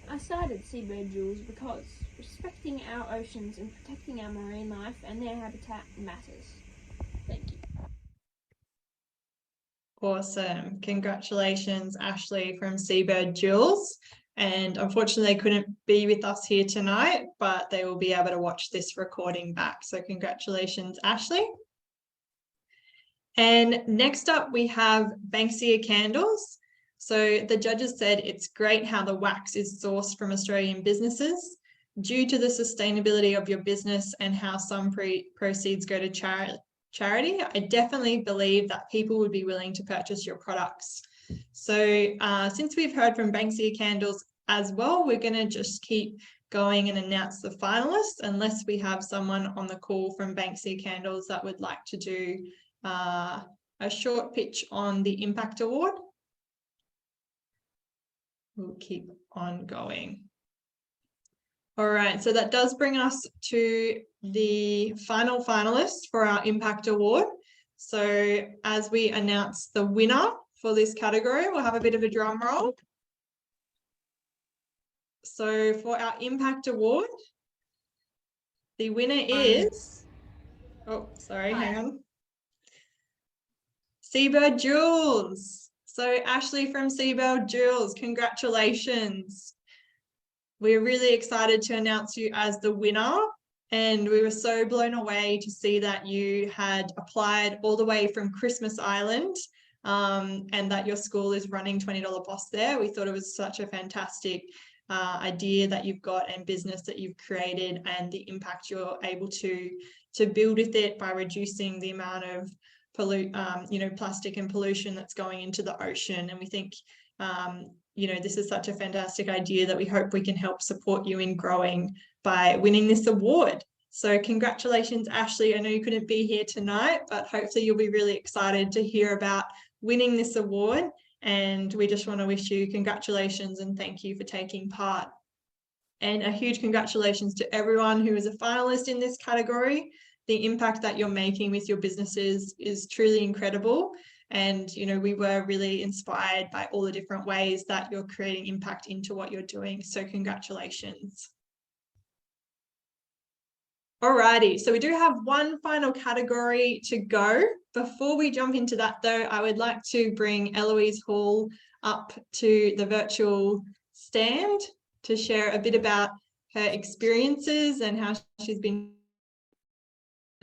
I started Seabird Jewels because respecting our oceans and protecting our marine life and their habitat matters. Thank you. Awesome. Congratulations, Ashley from Seabird Jewels. And unfortunately, they couldn't be with us here tonight, but they will be able to watch this recording back. So congratulations, Ashley. And next up, we have Banksia Candles. So the judges said it's great how the wax is sourced from Australian businesses. Due to the sustainability of your business and how some proceeds go to charity, I definitely believe that people would be willing to purchase your products. So since we've heard from Banksia Candles as well, we're going to just keep going and announce the finalists, unless we have someone on the call from Banksia Candles that would like to do a short pitch on the Impact Award. We'll keep on going. All right, so that does bring us to the final finalists for our Impact Award. So as we announce the winner for this category, we'll have a bit of a drum roll. So for our Impact Award, the winner is, oh, sorry, hang on. Seabird Jewels. So Ashley from Seabird Jewels, congratulations. We're really excited to announce you as the winner, and we were so blown away to see that you had applied all the way from Christmas Island and that your school is running $20 Boss there. We thought it was such a fantastic idea that you've got and business that you've created, and the impact you're able to build with it by reducing the amount of plastic and pollution that's going into the ocean. And we think this is such a fantastic idea that we hope we can help support you in growing by winning this award. So congratulations, Ashley. I know you couldn't be here tonight, but hopefully you'll be really excited to hear about winning this award. And we just want to wish you congratulations and thank you for taking part. And a huge congratulations to everyone who is a finalist in this category. The impact that you're making with your businesses is truly incredible. And, we were really inspired by all the different ways that you're creating impact into what you're doing. So congratulations. Alrighty, so we do have one final category to go. Before we jump into that though, I would like to bring Eloise Hall up to the virtual stand to share a bit about her experiences and how she's been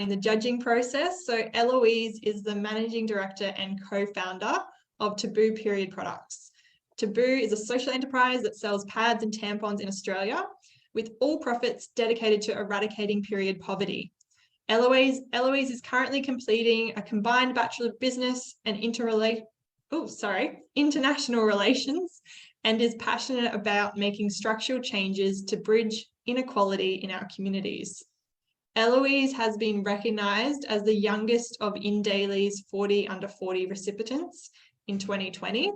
in the judging process. So Eloise is the Managing Director and co-founder of Taboo Period Products. Taboo is a social enterprise that sells pads and tampons in Australia, with all profits dedicated to eradicating period poverty. Eloise is currently completing a combined Bachelor of Business and International Relations, and is passionate about making structural changes to bridge inequality in our communities. Eloise has been recognised as the youngest of InDaily's 40 under 40 recipients in 2020.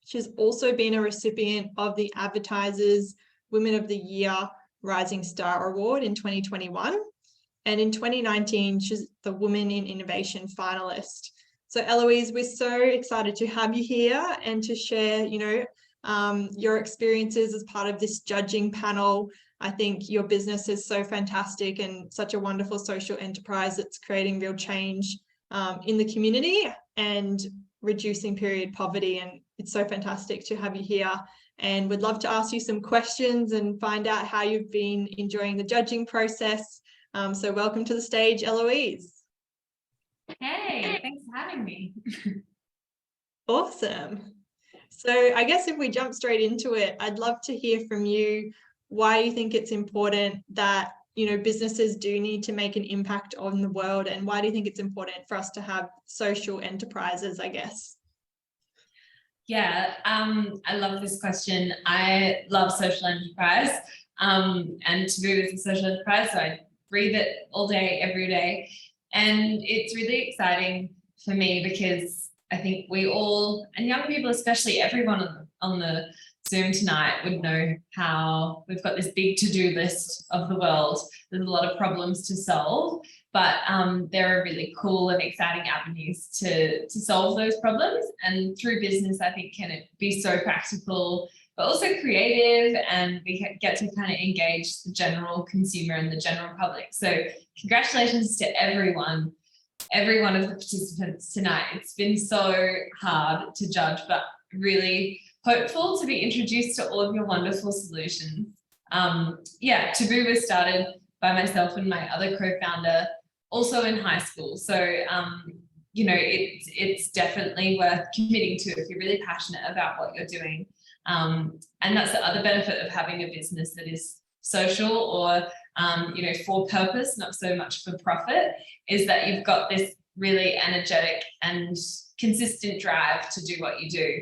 She's also been a recipient of the Advertisers Women of the Year Rising Star Award in 2021. And in 2019, she's the Women in Innovation finalist. So Eloise, we're so excited to have you here and to share, your experiences as part of this judging panel. I think your business is so fantastic and such a wonderful social enterprise that's creating real change in the community and reducing period poverty. And it's so fantastic to have you here. And we'd love to ask you some questions and find out how you've been enjoying the judging process. So welcome to the stage, Eloise. Hey, thanks for having me. Awesome. So I guess if we jump straight into it, I'd love to hear from you why you think it's important that, you know, businesses do need to make an impact on the world, and why do you think it's important for us to have social enterprises, I guess? Yeah, I love this question. I love social enterprise, and Taboo is a social enterprise, so I breathe it all day, every day. And it's really exciting for me because I think we all, and young people especially, everyone on the Zoom tonight would know how we've got this big to-do list of the world. There's a lot of problems to solve, but there are really cool and exciting avenues to solve those problems. And through business, I think, can it be so practical, but also creative, and we get to kind of engage the general consumer and the general public. So congratulations to every one of the participants tonight. It's been so hard to judge, but really hopeful to be introduced to all of your wonderful solutions. Yeah, Taboo was started by myself and my other co-founder, also in high school. So, you know, it's definitely worth committing to if you're really passionate about what you're doing. And that's the other benefit of having a business that is social or, you know, for purpose, not so much for profit, is that you've got this really energetic and consistent drive to do what you do.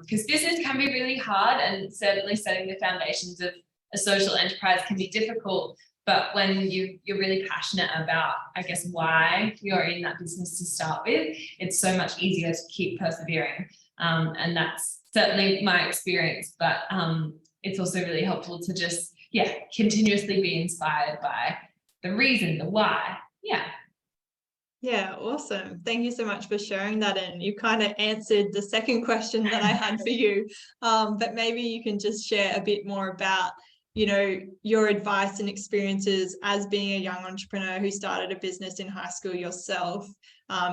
Because business can be really hard, and certainly setting the foundations of a social enterprise can be difficult. But when you're really passionate about, I guess, why you're in that business to start with, it's so much easier to keep persevering. And that's certainly my experience, but it's also really helpful to just, yeah, continuously be inspired by the reason, the why. Yeah. Yeah, awesome. Thank you so much for sharing that. And you kind of answered the second question that I had for you. But maybe you can just share a bit more about, you know, your advice and experiences as being a young entrepreneur who started a business in high school yourself.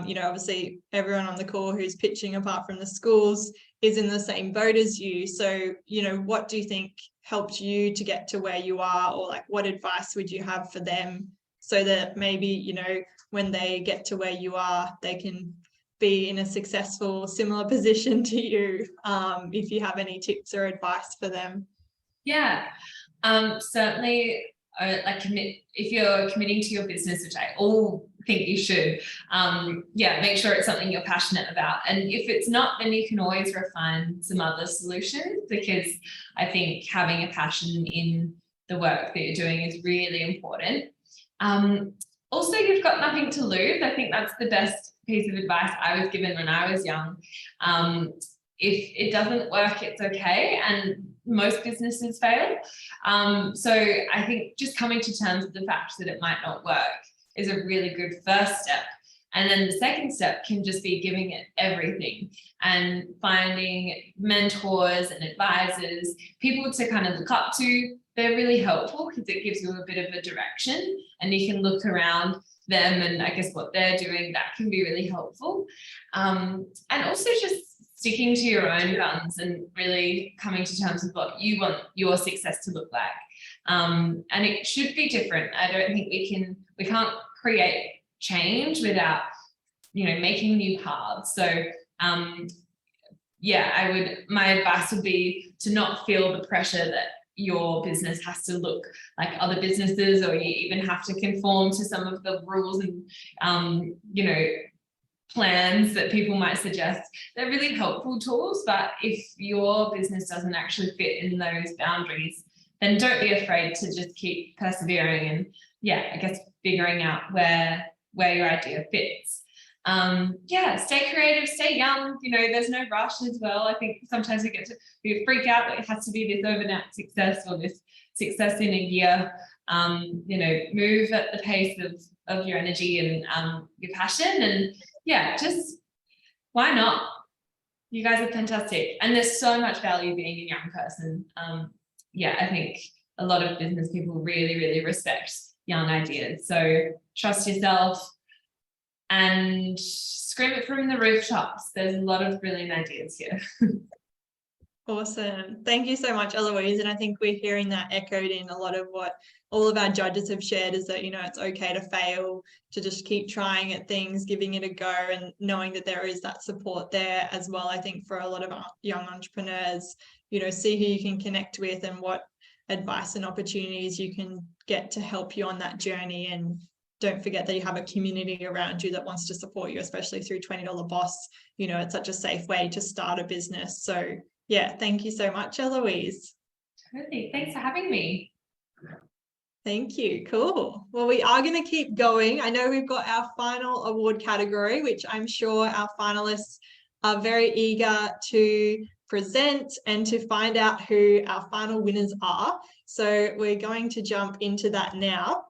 You know, obviously everyone on the call who's pitching apart from the schools is in the same boat as you. So, you know, what do you think helped you to get to where you are, or like what advice would you have for them so that maybe, you know, when they get to where you are, they can be in a successful, similar position to you, if you have any tips or advice for them? Yeah, certainly, if you're committing to your business, which I all think you should, yeah, make sure it's something you're passionate about. And if it's not, then you can always refine some other solutions, because I think having a passion in the work that you're doing is really important. Also, you've got nothing to lose. I think that's the best piece of advice I was given when I was young. If it doesn't work, it's okay. And most businesses fail. So I think just coming to terms with the fact that it might not work is a really good first step. And then the second step can just be giving it everything and finding mentors and advisors, people to kind of look up to. They're really helpful because it gives you a bit of a direction, and you can look around them and I guess what they're doing. That can be really helpful. And also just sticking to your own guns and really coming to terms with what you want your success to look like. And it should be different. I don't think we can't create change without, you know, making new paths. So yeah, my advice would be to not feel the pressure that your business has to look like other businesses, or you even have to conform to some of the rules and you know, plans that people might suggest. They're really helpful tools, but if your business doesn't actually fit in those boundaries, then don't be afraid to just keep persevering and, yeah, I guess figuring out where your idea fits. Yeah, stay creative, stay young. You know, there's no rush as well. I think sometimes we freak out that it has to be this overnight success or this success in a year. You know, move at the pace of your energy and your passion, and yeah, just why not? You guys are fantastic, and there's so much value being a young person. Yeah, I think a lot of business people really, really respect young ideas. So trust yourself and scream it from the rooftops. There's a lot of brilliant ideas here. Awesome. Thank you so much, Eloise. And I think we're hearing that echoed in a lot of what all of our judges have shared is that, you know, it's okay to fail, to just keep trying at things, giving it a go, and knowing that there is that support there as well. I think for a lot of young entrepreneurs, you know, see who you can connect with and what advice and opportunities you can get to help you on that journey. And don't forget that you have a community around you that wants to support you, especially through $20 Boss. You know, it's such a safe way to start a business. So yeah, thank you so much, Eloise. Totally. Thanks for having me. Thank you. Cool. Well, we are going to keep going. I know we've got our final award category, which I'm sure our finalists are very eager to present and to find out who our final winners are. So we're going to jump into that now.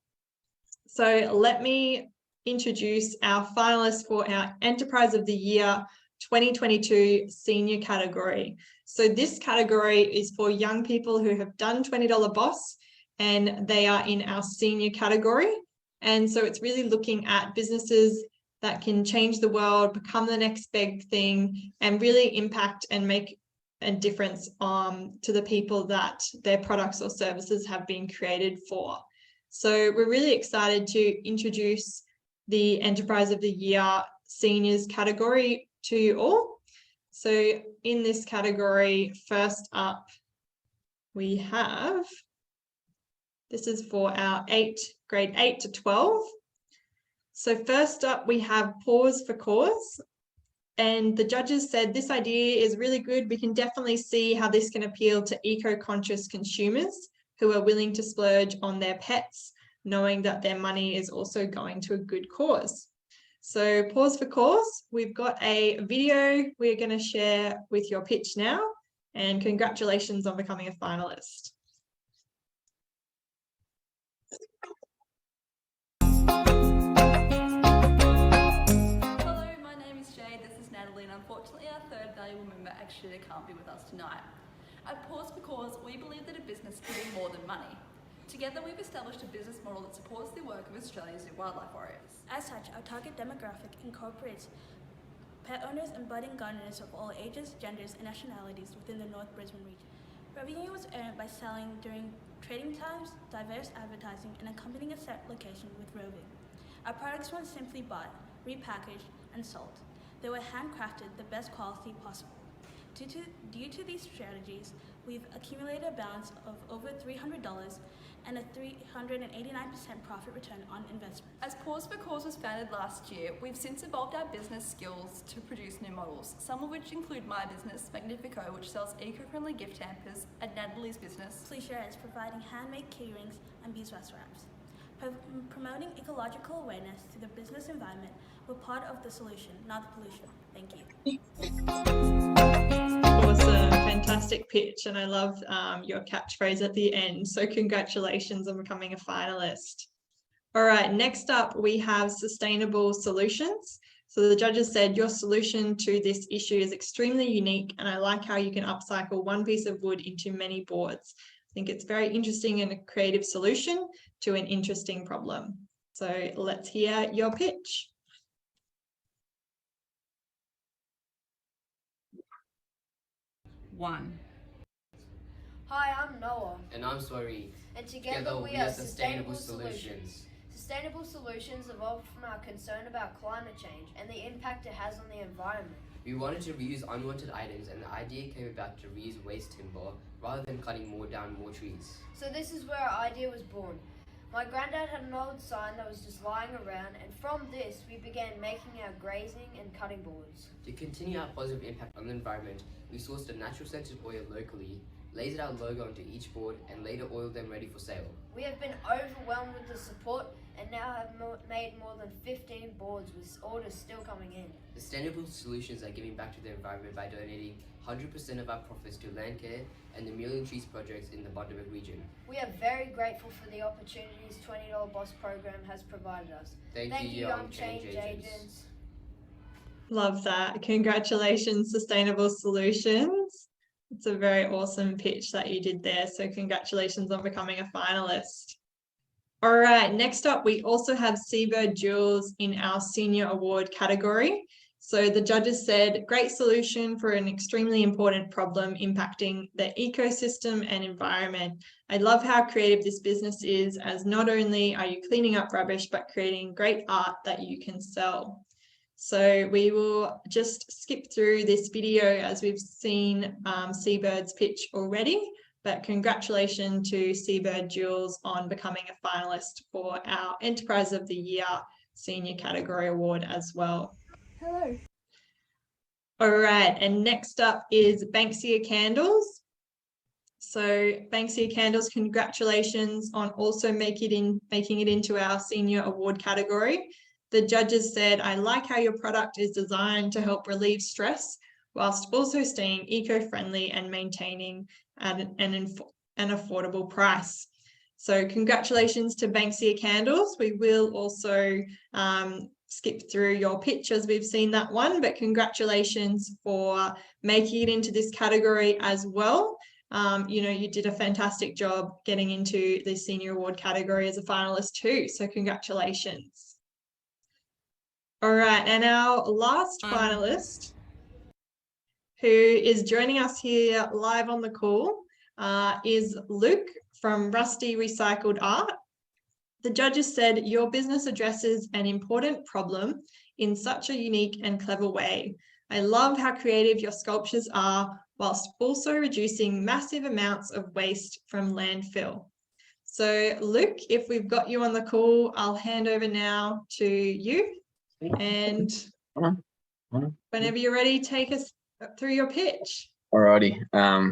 So let me introduce our finalists for our Enterprise of the Year 2022 senior category. So this category is for young people who have done $20 Boss, and they are in our senior category. And so it's really looking at businesses that can change the world, become the next big thing, and really impact and make a difference to the people that their products or services have been created for. So we're really excited to introduce the Enterprise of the Year Seniors category to you all. So in this category, first up, we have, this is for our grade 8 to 12. So first up, we have Pause for Cause. And the judges said this idea is really good. We can definitely see how this can appeal to eco-conscious consumers who are willing to splurge on their pets, knowing that their money is also going to a good cause. So Pause for Cause, we've got a video we're going to share with your pitch now, and congratulations on becoming a finalist. Hello, my name is Jade, this is Natalie, and unfortunately our third valuable member actually can't be with us tonight. At Pause for Cause, we believe that a business can be more than money. Together, we've established a business model that supports the work of Australia's Zoo Wildlife Warriors. As such, our target demographic incorporates pet owners and budding gardeners of all ages, genders, and nationalities within the North Brisbane region. Revenue was earned by selling during trading times, diverse advertising, and accompanying a set location with roving. Our products weren't simply bought, repackaged, and sold. They were handcrafted the best quality possible. Due to these strategies, we've accumulated a balance of over $300 and a 389% profit return on investment. As Pause for Cause was founded last year, we've since evolved our business skills to produce new models, some of which include my business, Magnifico, which sells eco-friendly gift hampers, and Natalie's business, Pleasure, providing handmade key rings and beeswax wraps. Promoting ecological awareness to the business environment, we're part of the solution, not the pollution. Thank you. Awesome, fantastic pitch, and I love your catchphrase at the end. So congratulations on becoming a finalist. All right, next up we have Sustainable Solutions. So the judges said your solution to this issue is extremely unique, and I like how you can upcycle one piece of wood into many boards. I think it's very interesting and a creative solution to an interesting problem. So let's hear your pitch. One. Hi, I'm Noah. And I'm Swareed. And together we are Sustainable Solutions. Sustainable Solutions evolved from our concern about climate change and the impact it has on the environment. We wanted to reuse unwanted items, and the idea came about to reuse waste timber rather than cutting down more trees. So this is where our idea was born. My granddad had an old sign that was just lying around, and from this we began making our grazing and cutting boards. To continue our positive impact on the environment, we sourced a natural scented oil locally, lasered our logo onto each board, and later oiled them ready for sale. We have been overwhelmed with the support and now have made more than 15 boards with orders still coming in. Sustainable Solutions are giving back to the environment by donating 100% of our profits to Landcare and the Million Trees projects in the Bundaberg region. We are very grateful for the opportunities $20 Boss program has provided us. Thank you, Young Change Agents. Love that. Congratulations, Sustainable Solutions. It's a very awesome pitch that you did there. So congratulations on becoming a finalist. All right, next up, we also have Seabird Jewels in our senior award category. So the judges said, great solution for an extremely important problem impacting the ecosystem and environment. I love how creative this business is, as not only are you cleaning up rubbish, but creating great art that you can sell. So we will just skip through this video as we've seen Seabird's pitch already, but congratulations to Seabird Jewels on becoming a finalist for our Enterprise of the Year Senior Category Award as well. Hello. All right, and next up is Banksia Candles. So Banksia Candles, congratulations on also making it into our senior award category. The judges said, I like how your product is designed to help relieve stress whilst also staying eco-friendly and maintaining an affordable price. So congratulations to Banksia Candles. We will also skip through your pitch as we've seen that one, but congratulations for making it into this category as well. You know, you did a fantastic job getting into the senior award category as a finalist too, so congratulations. All right, and our last finalist, who is joining us here live on the call, is Luke from Rusty Recycled Art. The judges said, your business addresses an important problem in such a unique and clever way. I love how creative your sculptures are, whilst also reducing massive amounts of waste from landfill. So Luke, if we've got you on the call, I'll hand over now to you. And whenever you're ready, take us through your pitch. Alrighty. All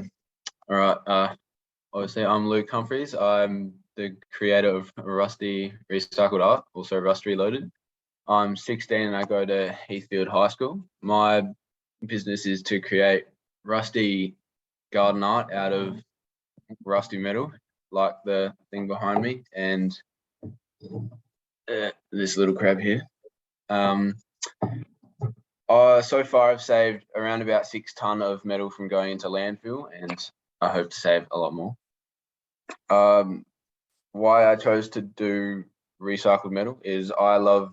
right. Obviously, I'm Luke Humphreys. I'm the creator of Rusty Recycled Art, also Rust Reloaded. I'm 16 and I go to Heathfield High School. My business is to create rusty garden art out of rusty metal, like the thing behind me, and this little crab here. So far I've saved around about 6 tons of metal from going into landfill, and I hope to save a lot more. Why I chose to do recycled metal is I love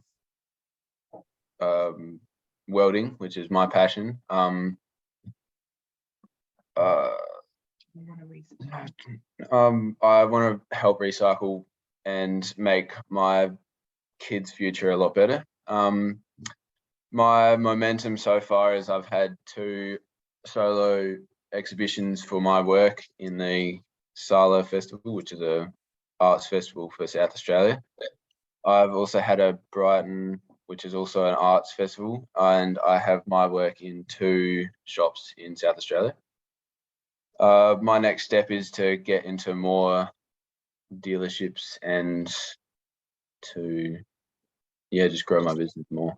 welding, which is my passion. I want to help recycle and make my kids' future a lot better. My momentum so far is I've had 2 solo exhibitions for my work in the Sala Festival, which is a arts festival for South Australia. I've also had a Brighton, which is also an arts festival, and I have my work in 2 shops in South Australia. My next step is to get into more dealerships and to, just grow my business more.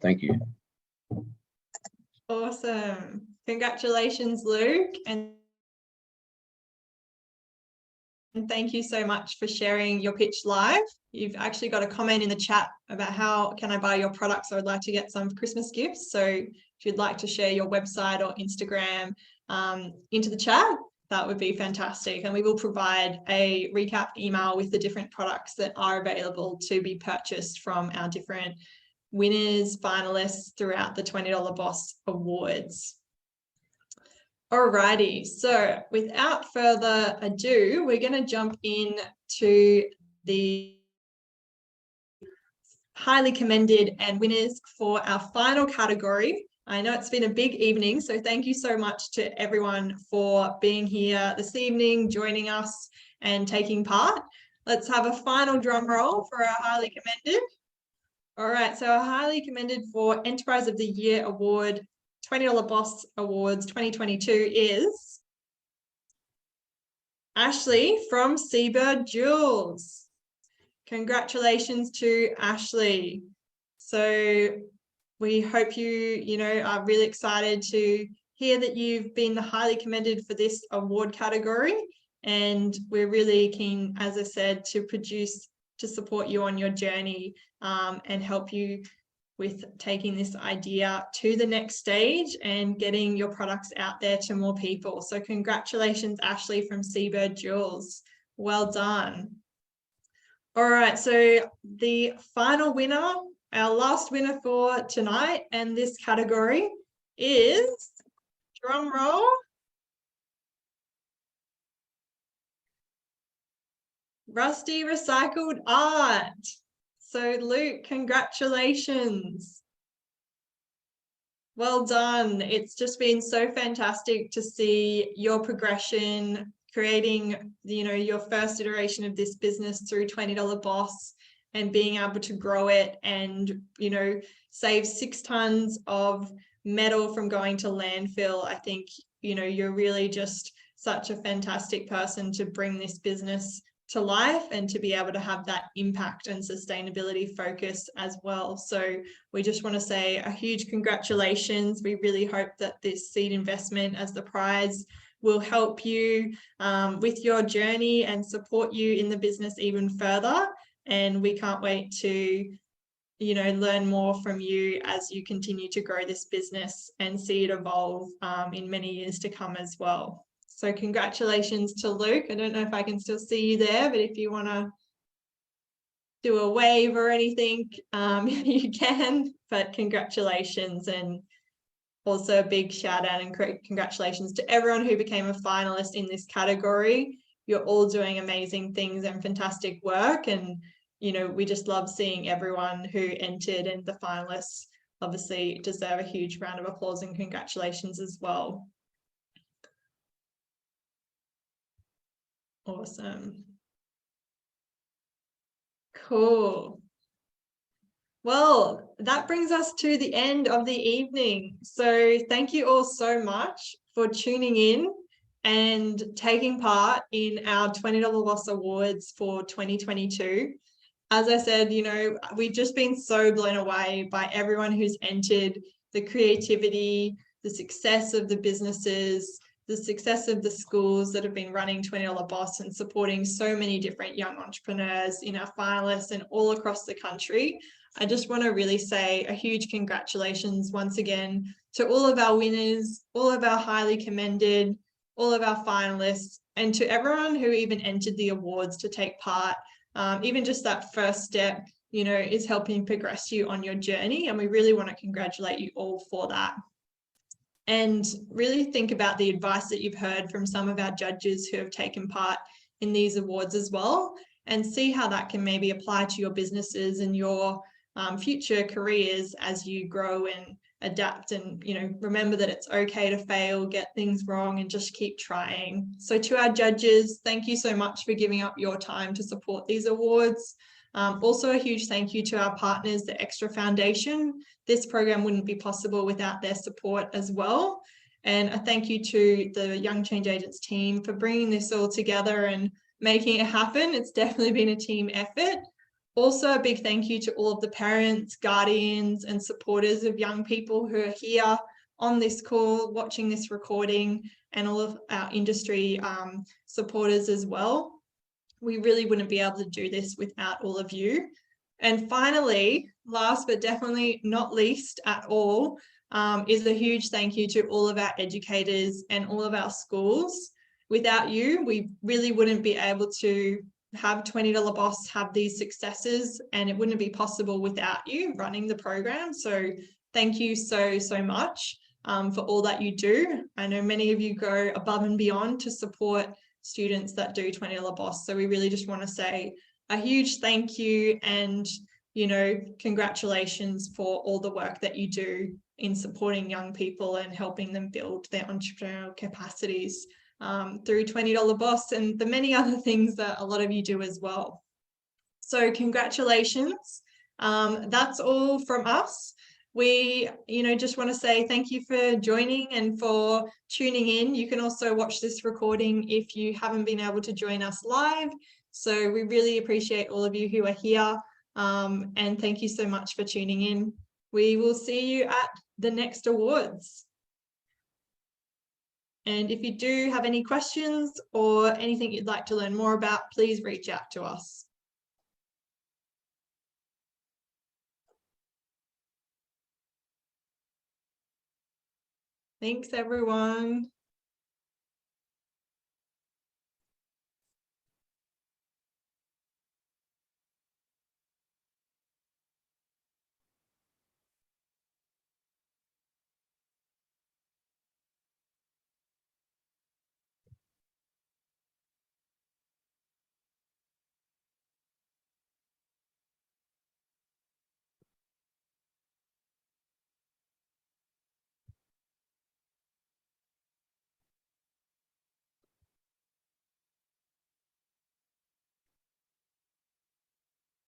Thank you. Awesome. Congratulations, Luke. And thank you so much for sharing your pitch live. You've actually got a comment in the chat about how can I buy your products? I would like to get some Christmas gifts. So if you'd like to share your website or Instagram into the chat, that would be fantastic. And we will provide a recap email with the different products that are available to be purchased from our different winners, finalists throughout the $20 Boss Awards. Alrighty, so without further ado, we're going to jump in to the highly commended and winners for our final category. I know it's been a big evening, so thank you so much to everyone for being here this evening, joining us and taking part. Let's have a final drum roll for our highly commended. All right, so our highly commended for Enterprise of the Year Award, $20 Boss Awards 2022 is Ashley from Seabird Jewels. Congratulations to Ashley. So we hope you are really excited to hear that you've been highly commended for this award category. And we're really keen, as I said, to support you on your journey and help you with taking this idea to the next stage and getting your products out there to more people. So congratulations, Ashley from Seabird Jewels. Well done. All right, so the final winner our last winner for tonight and this category is, drum roll, Rusty Recycled Art. So Luke, congratulations. Well done. It's just been so fantastic to see your progression, creating, your first iteration of this business through $20 Boss and being able to grow it and, save 6 tons of metal from going to landfill. I think, you're really just such a fantastic person to bring this business to life and to be able to have that impact and sustainability focus as well. So we just want to say a huge congratulations. We really hope that this seed investment as the prize will help you with your journey and support you in the business even further. And we can't wait to, learn more from you as you continue to grow this business and see it evolve in many years to come as well. So congratulations to Luke. I don't know if I can still see you there, but if you want to do a wave or anything, you can. But congratulations, and also a big shout out and congratulations to everyone who became a finalist in this category. You're all doing amazing things and fantastic work. And, we just love seeing everyone who entered, and the finalists obviously deserve a huge round of applause and congratulations as well. Awesome. Cool. Well, that brings us to the end of the evening. So thank you all so much for tuning in and taking part in our $20 Boss Awards for 2022. As I said, we've just been so blown away by everyone who's entered, the creativity, the success of the businesses, the success of the schools that have been running $20 Boss and supporting so many different young entrepreneurs in our finalists and all across the country. I just want to really say a huge congratulations once again to all of our winners, all of our highly commended, all of our finalists, and to everyone who even entered the awards to take part. Even just that first step, is helping progress you on your journey. And we really want to congratulate you all for that. And really think about the advice that you've heard from some of our judges who have taken part in these awards as well, and see how that can maybe apply to your businesses and your future careers as you grow and adapt. And, remember that it's okay to fail, get things wrong, and just keep trying. So to our judges, thank you so much for giving up your time to support these awards. Also a huge thank you to our partners, the Extra Foundation. This program wouldn't be possible without their support as well. And a thank you to the Young Change Agents team for bringing this all together and making it happen. It's definitely been a team effort. Also a big thank you to all of the parents, guardians, and supporters of young people who are here on this call, watching this recording, and all of our industry supporters as well. We really wouldn't be able to do this without all of you. And finally, last but definitely not least at all, is a huge thank you to all of our educators and all of our schools. Without you, we really wouldn't be able to have $20 Boss have these successes, and it wouldn't be possible without you running the program. So thank you so much for all that you do. I know many of you go above and beyond to support students that do $20 Boss. So we really just want to say a huge thank you and, congratulations for all the work that you do in supporting young people and helping them build their entrepreneurial capacities through $20 Boss and the many other things that a lot of you do as well. So congratulations. That's all from us. We, just want to say thank you for joining and for tuning in. You can also watch this recording if you haven't been able to join us live. So we really appreciate all of you who are here. And thank you so much for tuning in. We will see you at the next awards. And if you do have any questions or anything you'd like to learn more about, please reach out to us. Thanks, everyone.